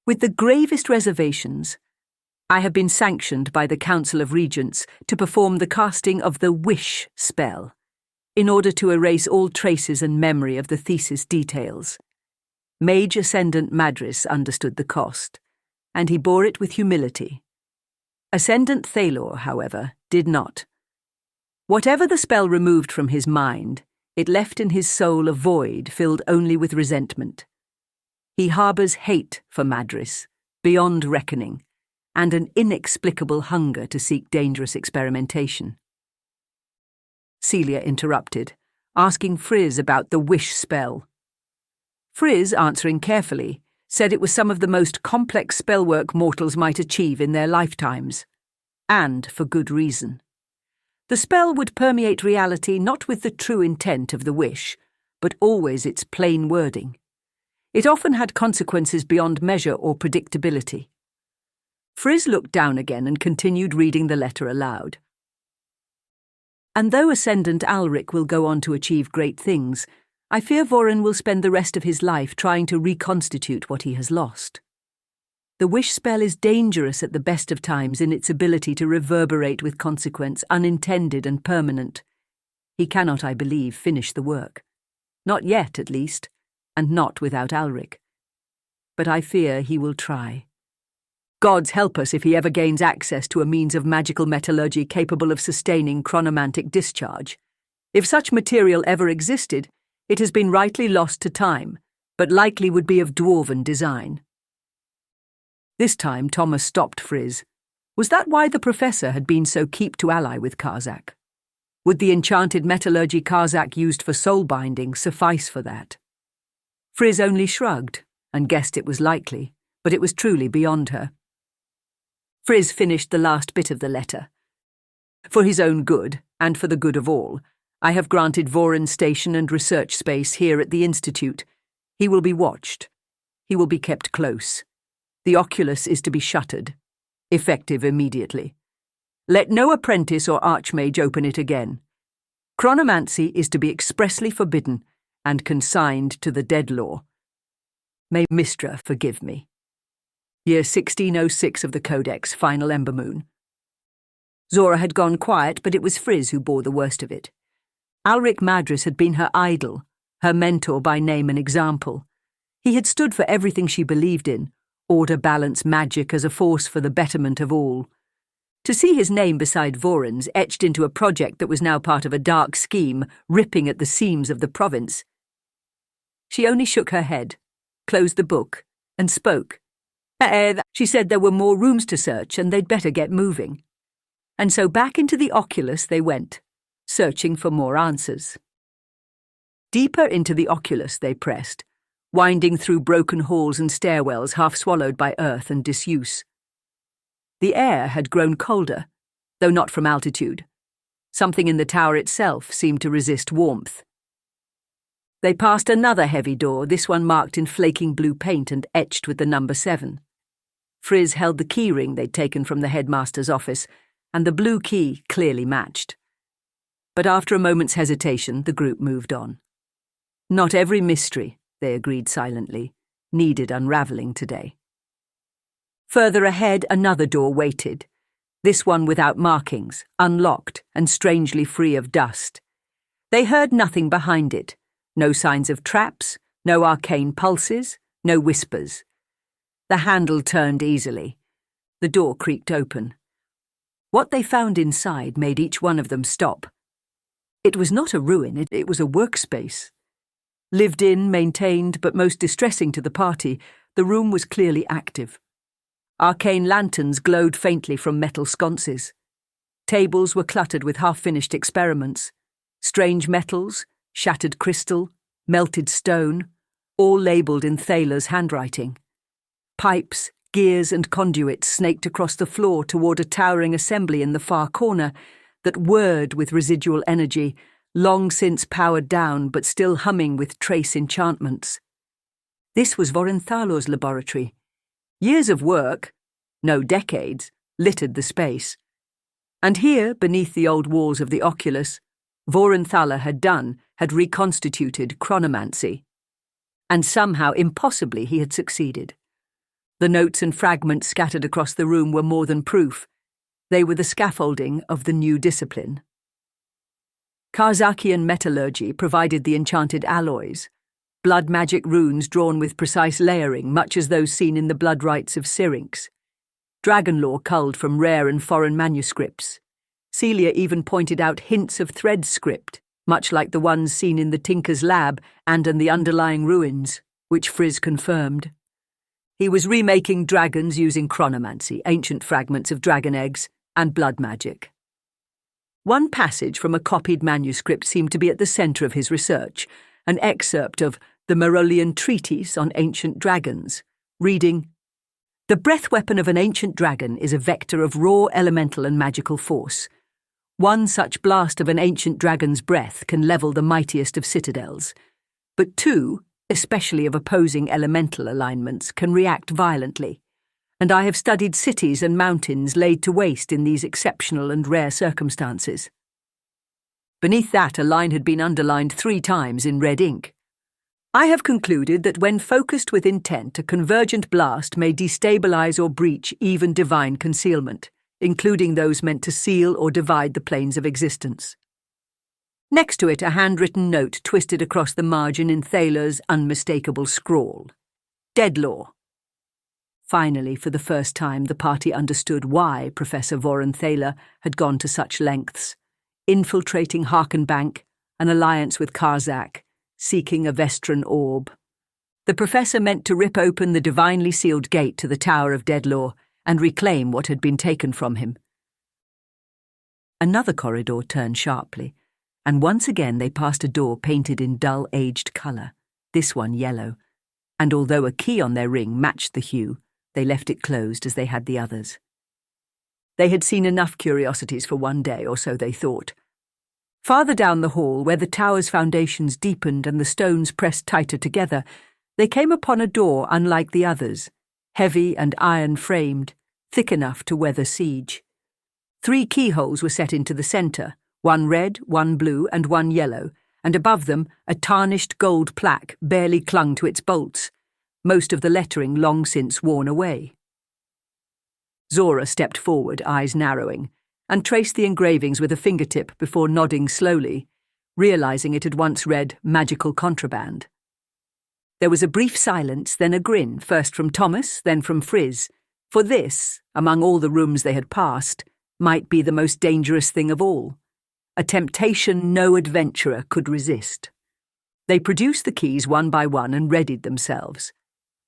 With the gravest reservations, I have been sanctioned by the Council of Regents to perform the casting of the Wish spell, in order to erase all traces and memory of the thesis details. Mage Ascendant Madris understood the cost, and he bore it with humility. Ascendant Thalor, however, did not. Whatever the spell removed from his mind, it left in his soul a void filled only with resentment. He harbours hate for Madris, beyond reckoning, and an inexplicable hunger to seek dangerous experimentation. Celia interrupted, asking Frizz about the Wish spell. Frizz, answering carefully, said it was some of the most complex spellwork mortals might achieve in their lifetimes, and for good reason. The spell would permeate reality not with the true intent of the wish, but always its plain wording. It often had consequences beyond measure or predictability. Frizz looked down again and continued reading the letter aloud. And though Ascendant Alric will go on to achieve great things, I fear Voren will spend the rest of his life trying to reconstitute what he has lost. The wish spell is dangerous at the best of times in its ability to reverberate with consequence, unintended and permanent. He cannot, I believe, finish the work. Not yet, at least, and not without Alric. But I fear he will try. Gods help us if he ever gains access to a means of magical metallurgy capable of sustaining chronomantic discharge. If such material ever existed, it has been rightly lost to time, but likely would be of dwarven design. This time Thomas stopped Frizz. Was that why the professor had been so keen to ally with Karzak? Would the enchanted metallurgy Karzak used for soul binding suffice for that? Frizz only shrugged and guessed it was likely, but it was truly beyond her. Frizz finished the last bit of the letter. For his own good, and for the good of all, I have granted Voren station and research space here at the Institute. He will be watched. He will be kept close. The Oculus is to be shuttered, effective immediately. Let no apprentice or archmage open it again. Chronomancy is to be expressly forbidden and consigned to the Deadlaw. May Mystra forgive me. Year 1606 of the Codex, final ember moon. Zora had gone quiet, but it was Frizz who bore the worst of it. Alric Madris had been her idol, her mentor by name and example. He had stood for everything she believed in, order, balance, magic as a force for the betterment of all. To see his name beside Voren's etched into a project that was now part of a dark scheme ripping at the seams of the province. She only shook her head, closed the book, and spoke. She said there were more rooms to search and they'd better get moving. And so back into the Oculus they went, searching for more answers. Deeper into the Oculus they pressed, winding through broken halls and stairwells half swallowed by earth and disuse. The air had grown colder, though not from altitude. Something in the tower itself seemed to resist warmth. They passed another heavy door, this one marked in flaking blue paint and etched with the number 7. Frizz held the keyring they'd taken from the headmaster's office, and the blue key clearly matched. But after a moment's hesitation, the group moved on. Not every mystery, they agreed silently, needed unravelling today. Further ahead, another door waited, this one without markings, unlocked and strangely free of dust. They heard nothing behind it, no signs of traps, no arcane pulses, no whispers. The handle turned easily. The door creaked open. What they found inside made each one of them stop. It was not a ruin, it was a workspace. Lived in, maintained, but most distressing to the party, the room was clearly active. Arcane lanterns glowed faintly from metal sconces. Tables were cluttered with half-finished experiments. Strange metals, shattered crystal, melted stone, all labelled in Thalor's handwriting. Pipes, gears and conduits snaked across the floor toward a towering assembly in the far corner that whirred with residual energy, long since powered down but still humming with trace enchantments. This was Voren Thalor's laboratory. Years of work, no decades, littered the space. And here, beneath the old walls of the Oculus, Voren Thalor had reconstituted chronomancy. And somehow, impossibly, he had succeeded. The notes and fragments scattered across the room were more than proof. They were the scaffolding of the new discipline. Karzakian metallurgy provided the enchanted alloys, blood magic runes drawn with precise layering, much as those seen in the blood rites of Syrinx. Dragon lore culled from rare and foreign manuscripts. Celia even pointed out hints of thread script, much like the ones seen in the Tinker's lab and in the underlying ruins, which Frizz confirmed. He was remaking dragons using chronomancy, ancient fragments of dragon eggs, and blood magic. One passage from a copied manuscript seemed to be at the centre of his research, an excerpt of the Merolian Treatise on Ancient Dragons, reading, "The breath weapon of an ancient dragon is a vector of raw elemental and magical force. One such blast of an ancient dragon's breath can level the mightiest of citadels, but two, especially of opposing elemental alignments, can react violently, and I have studied cities and mountains laid to waste in these exceptional and rare circumstances." Beneath that, a line had been underlined 3 times in red ink. "I have concluded that when focused with intent, a convergent blast may destabilize or breach even divine concealment, including those meant to seal or divide the planes of existence." Next to it, a handwritten note twisted across the margin in Thalor's unmistakable scrawl. Deadlaw. Finally, for the first time, the party understood why Professor Voren Thalor had gone to such lengths, infiltrating Harken Bank, an alliance with Karzak, seeking a Vestran orb. The professor meant to rip open the divinely sealed gate to the Tower of Deadlaw and reclaim what had been taken from him. Another corridor turned sharply, and once again they passed a door painted in dull aged colour, this one yellow, and although a key on their ring matched the hue, they left it closed as they had the others. They had seen enough curiosities for one day, or so they thought. Farther down the hall, where the tower's foundations deepened and the stones pressed tighter together, they came upon a door unlike the others, heavy and iron-framed, thick enough to weather siege. 3 keyholes were set into the centre, 1 red, 1 blue, and 1 yellow, and above them a tarnished gold plaque barely clung to its bolts, most of the lettering long since worn away. Zora stepped forward, eyes narrowing, and traced the engravings with a fingertip before nodding slowly, realising it had once read magical contraband. There was a brief silence, then a grin, first from Thomas, then from Frizz, for this, among all the rooms they had passed, might be the most dangerous thing of all, a temptation no adventurer could resist. They produced the keys one by one and readied themselves.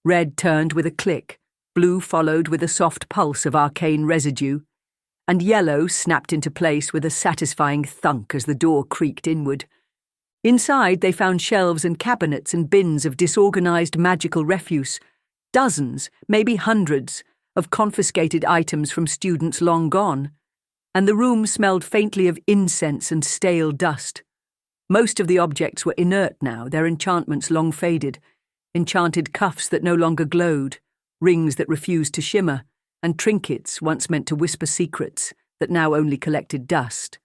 Red turned with a click, blue followed with a soft pulse of arcane residue, and yellow snapped into place with a satisfying thunk as the door creaked inward. Inside they found shelves and cabinets and bins of disorganized magical refuse, dozens, maybe hundreds, of confiscated items from students long gone, and the room smelled faintly of incense and stale dust. Most of the objects were inert now, their enchantments long faded, enchanted cuffs that no longer glowed, rings that refused to shimmer, and trinkets once meant to whisper secrets that now only collected dust.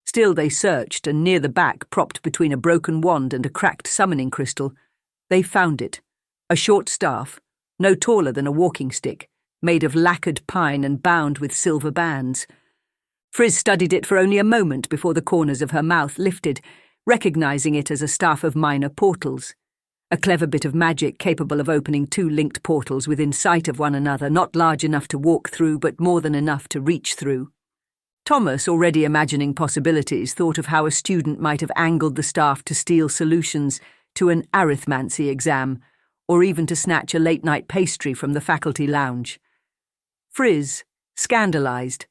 Still they searched, and near the back, propped between a broken wand and a cracked summoning crystal, they found it. A short staff, no taller than a walking stick, made of lacquered pine and bound with silver bands. Friz studied it for only a moment before the corners of her mouth lifted, recognizing it as a staff of minor portals. A clever bit of magic capable of opening two linked portals within sight of one another, not large enough to walk through, but more than enough to reach through. Thomas, already imagining possibilities, thought of how a student might have angled the staff to steal solutions to an arithmancy exam, or even to snatch a late-night pastry from the faculty lounge. Friz, scandalized,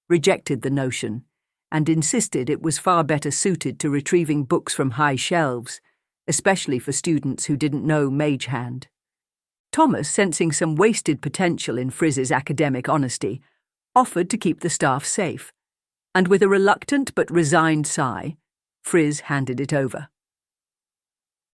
rejected the notion, and insisted it was far better suited to retrieving books from high shelves, especially for students who didn't know Mage Hand. Thomas, sensing some wasted potential in Friz's academic honesty, offered to keep the staff safe, and with a reluctant but resigned sigh, Friz handed it over.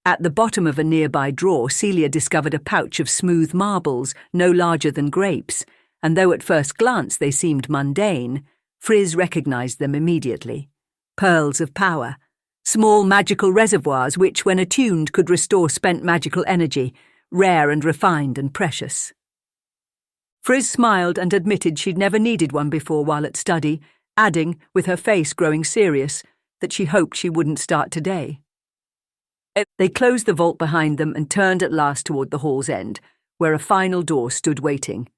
At the bottom of a nearby drawer, Celia discovered a pouch of smooth marbles, no larger than grapes, and though at first glance they seemed mundane, Friz recognized them immediately. Pearls of power, small magical reservoirs which, when attuned, could restore spent magical energy, rare and refined and precious. Friz smiled and admitted she'd never needed one before while at study, adding, with her face growing serious, that she hoped she wouldn't start today. They closed the vault behind them and turned at last toward the hall's end, where a final door stood waiting.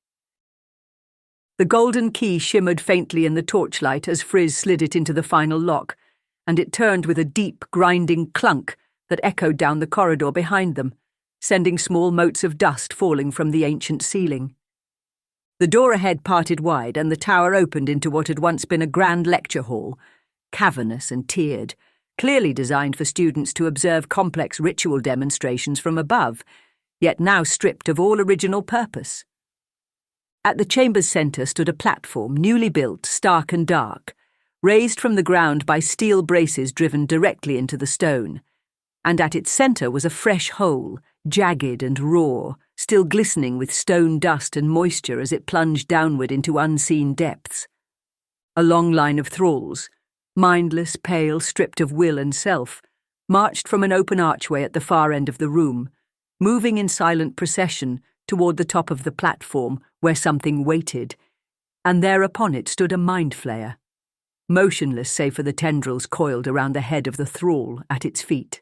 The golden key shimmered faintly in the torchlight as Friz slid it into the final lock, and it turned with a deep, grinding clunk that echoed down the corridor behind them, sending small motes of dust falling from the ancient ceiling. The door ahead parted wide, and the tower opened into what had once been a grand lecture hall, cavernous and tiered, clearly designed for students to observe complex ritual demonstrations from above, yet now stripped of all original purpose. At the chamber's centre stood a platform, newly built, stark and dark, raised from the ground by steel braces driven directly into the stone, and at its centre was a fresh hole, jagged and raw, still glistening with stone dust and moisture as it plunged downward into unseen depths. A long line of thralls, mindless, pale, stripped of will and self, marched from an open archway at the far end of the room, moving in silent procession toward the top of the platform where something waited, and there upon it stood a mind flayer, motionless save for the tendrils coiled around the head of the thrall at its feet.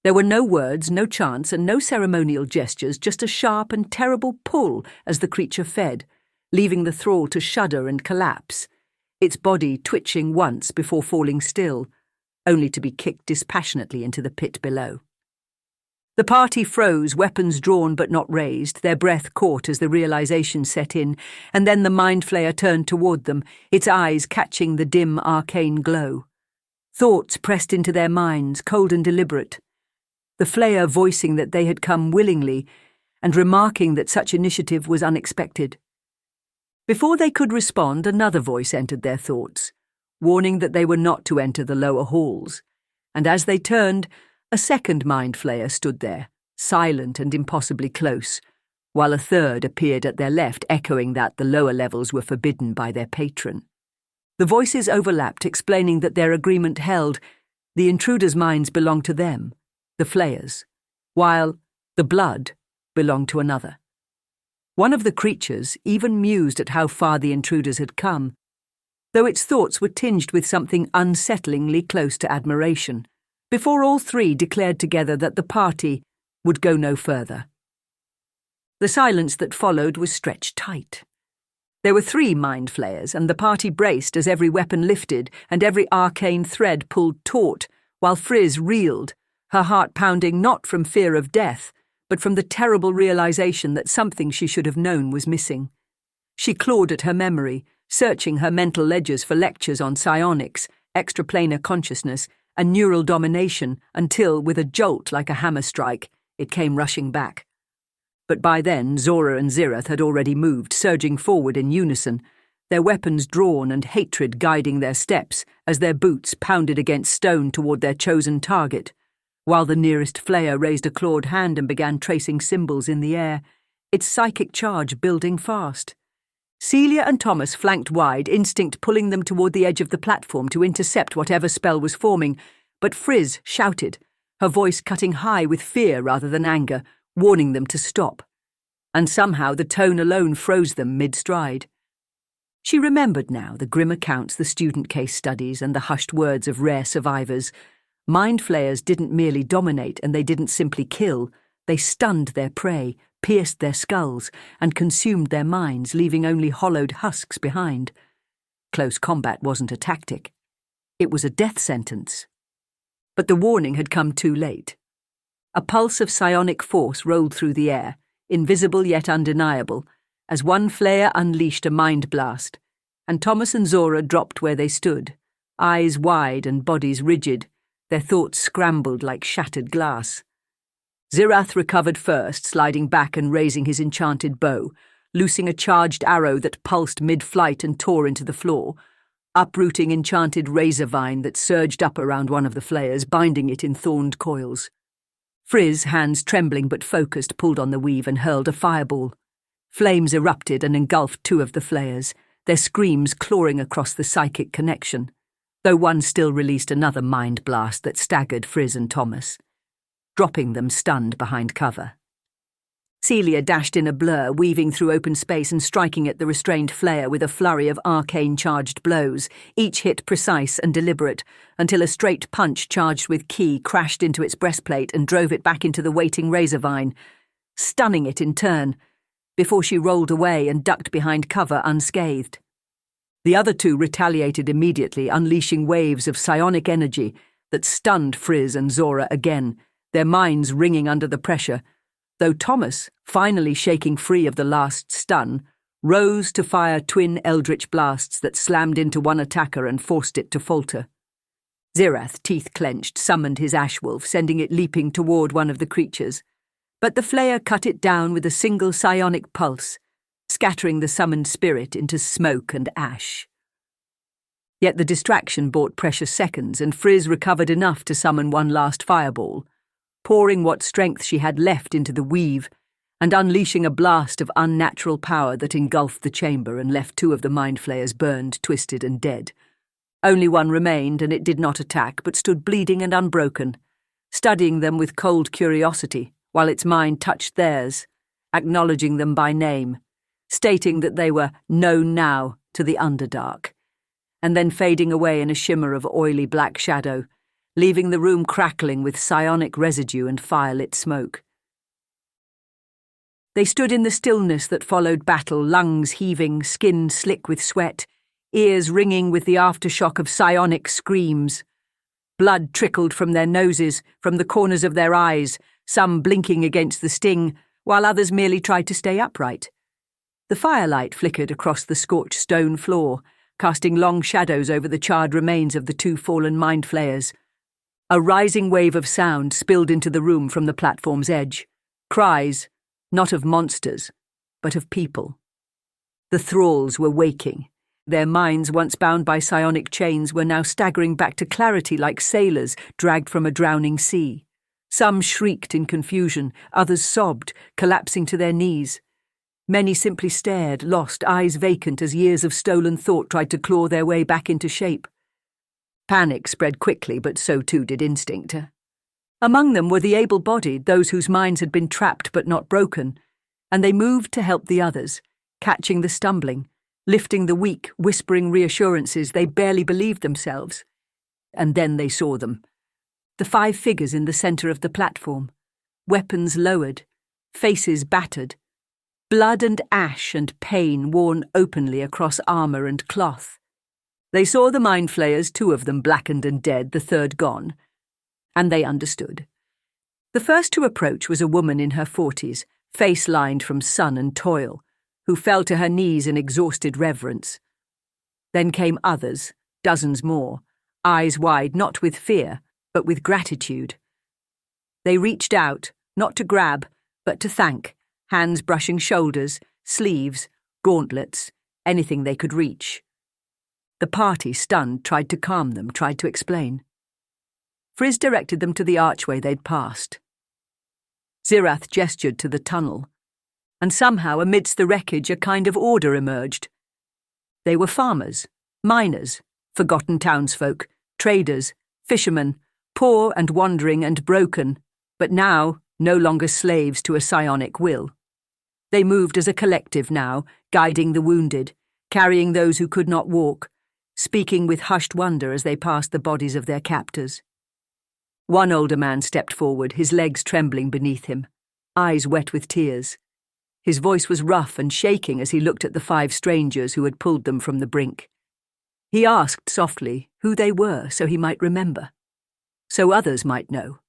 There were no words, no chants, and no ceremonial gestures, just a sharp and terrible pull as the creature fed, leaving the thrall to shudder and collapse, its body twitching once before falling still, only to be kicked dispassionately into the pit below. The party froze, weapons drawn but not raised, their breath caught as the realization set in, and then the mind flayer turned toward them, its eyes catching the dim arcane glow. Thoughts pressed into their minds, cold and deliberate, the flayer voicing that they had come willingly and remarking that such initiative was unexpected. Before they could respond, another voice entered their thoughts, warning that they were not to enter the lower halls, and as they turned, a second mind flayer stood there, silent and impossibly close, while a third appeared at their left, echoing that the lower levels were forbidden by their patron. The voices overlapped, explaining that their agreement held the intruders' minds belonged to them, the flayers, while the blood belonged to another. One of the creatures even mused at how far the intruders had come, though its thoughts were tinged with something unsettlingly close to admiration, before all three declared together that the party would go no further. The silence that followed was stretched tight. There were 3 mind flayers, and the party braced as every weapon lifted and every arcane thread pulled taut, while Friz reeled, her heart pounding not from fear of death, but from the terrible realization that something she should have known was missing. She clawed at her memory, searching her mental ledgers for lectures on psionics, extraplanar consciousness, and neural domination until, with a jolt like a hammer strike, it came rushing back. But by then, Zora and Zirath had already moved, surging forward in unison, their weapons drawn and hatred guiding their steps as their boots pounded against stone toward their chosen target, while the nearest flayer raised a clawed hand and began tracing symbols in the air, its psychic charge building fast. Celia and Thomas flanked wide, instinct pulling them toward the edge of the platform to intercept whatever spell was forming, but Friz shouted, her voice cutting high with fear rather than anger, warning them to stop. And somehow the tone alone froze them mid-stride. She remembered now the grim accounts, the student case studies, and the hushed words of rare survivors. Mind flayers didn't merely dominate, and they didn't simply kill. They stunned their prey, pierced their skulls, and consumed their minds, leaving only hollowed husks behind. Close combat wasn't a tactic. It was a death sentence. But the warning had come too late. A pulse of psionic force rolled through the air, invisible yet undeniable, as one flayer unleashed a mind blast, and Thomas and Zora dropped where they stood, eyes wide and bodies rigid, their thoughts scrambled like shattered glass. Zirath recovered first, sliding back and raising his enchanted bow, loosing a charged arrow that pulsed mid-flight and tore into the floor, uprooting enchanted razor vine that surged up around one of the flayers, binding it in thorned coils. Friz, hands trembling but focused, pulled on the weave and hurled a fireball. Flames erupted and engulfed two of the flayers, their screams clawing across the psychic connection, though one still released another mind blast that staggered Friz and Thomas, dropping them stunned behind cover. Celia dashed in a blur, weaving through open space and striking at the restrained flayer with a flurry of arcane-charged blows, each hit precise and deliberate, until a straight punch charged with ki crashed into its breastplate and drove it back into the waiting razor vine, stunning it in turn, before she rolled away and ducked behind cover unscathed. The other two retaliated immediately, unleashing waves of psionic energy that stunned Friz and Zora again, their minds ringing under the pressure, though Thomas, finally shaking free of the last stun, rose to fire twin eldritch blasts that slammed into one attacker and forced it to falter. Zirath, teeth clenched, summoned his ashwolf, sending it leaping toward one of the creatures, but the flayer cut it down with a single psionic pulse, scattering the summoned spirit into smoke and ash. Yet the distraction bought precious seconds, and Friz recovered enough to summon one last fireball, pouring what strength she had left into the weave and unleashing a blast of unnatural power that engulfed the chamber and left two of the mind flayers burned, twisted, and dead. Only one remained, and it did not attack, but stood bleeding and unbroken, studying them with cold curiosity, while its mind touched theirs, acknowledging them by name, stating that they were known now to the Underdark, and then fading away in a shimmer of oily black shadow, leaving the room crackling with psionic residue and fire-lit smoke. They stood in the stillness that followed battle, lungs heaving, skin slick with sweat, ears ringing with the aftershock of psionic screams. Blood trickled from their noses, from the corners of their eyes, some blinking against the sting, while others merely tried to stay upright. The firelight flickered across the scorched stone floor, casting long shadows over the charred remains of the two fallen mind flayers. A rising wave of sound spilled into the room from the platform's edge. Cries, not of monsters, but of people. The thralls were waking. Their minds, once bound by psionic chains, were now staggering back to clarity like sailors dragged from a drowning sea. Some shrieked in confusion, others sobbed, collapsing to their knees. Many simply stared, lost, eyes vacant as years of stolen thought tried to claw their way back into shape. Panic spread quickly, but so too did instinct. Among them were the able-bodied, those whose minds had been trapped but not broken, and they moved to help the others, catching the stumbling, lifting the weak, whispering reassurances they barely believed themselves. And then they saw them. The 5 figures in the centre of the platform, weapons lowered, faces battered, blood and ash and pain worn openly across armour and cloth. They saw the mind flayers, 2 of them blackened and dead, the 3rd gone, and they understood. The first to approach was a woman in her 40s, face lined from sun and toil, who fell to her knees in exhausted reverence. Then came others, dozens more, eyes wide not with fear, but with gratitude. They reached out, not to grab, but to thank, hands brushing shoulders, sleeves, gauntlets, anything they could reach. The party, stunned, tried to calm them, tried to explain. Friz directed them to the archway they'd passed. Zirath gestured to the tunnel, and somehow amidst the wreckage a kind of order emerged, They were farmers, miners, forgotten townsfolk, traders, fishermen, poor and wandering and broken, but now no longer slaves to a psionic will. They moved as a collective now, guiding the wounded, carrying those who could not walk, speaking with hushed wonder as they passed the bodies of their captors. One older man stepped forward, his legs trembling beneath him, eyes wet with tears. His voice was rough and shaking as he looked at the 5 strangers who had pulled them from the brink. He asked softly who they were so he might remember, so others might know,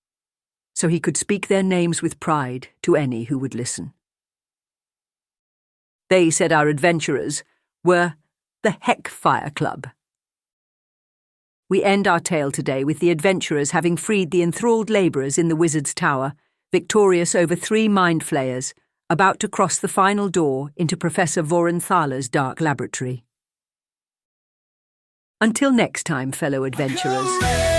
so he could speak their names with pride to any who would listen. They said our adventurers were the Heckfire Club. We end our tale today with the adventurers having freed the enthralled labourers in the Wizard's Tower, victorious over 3 mind flayers, about to cross the final door into Professor Voren Thalor's dark laboratory. Until next time, fellow adventurers.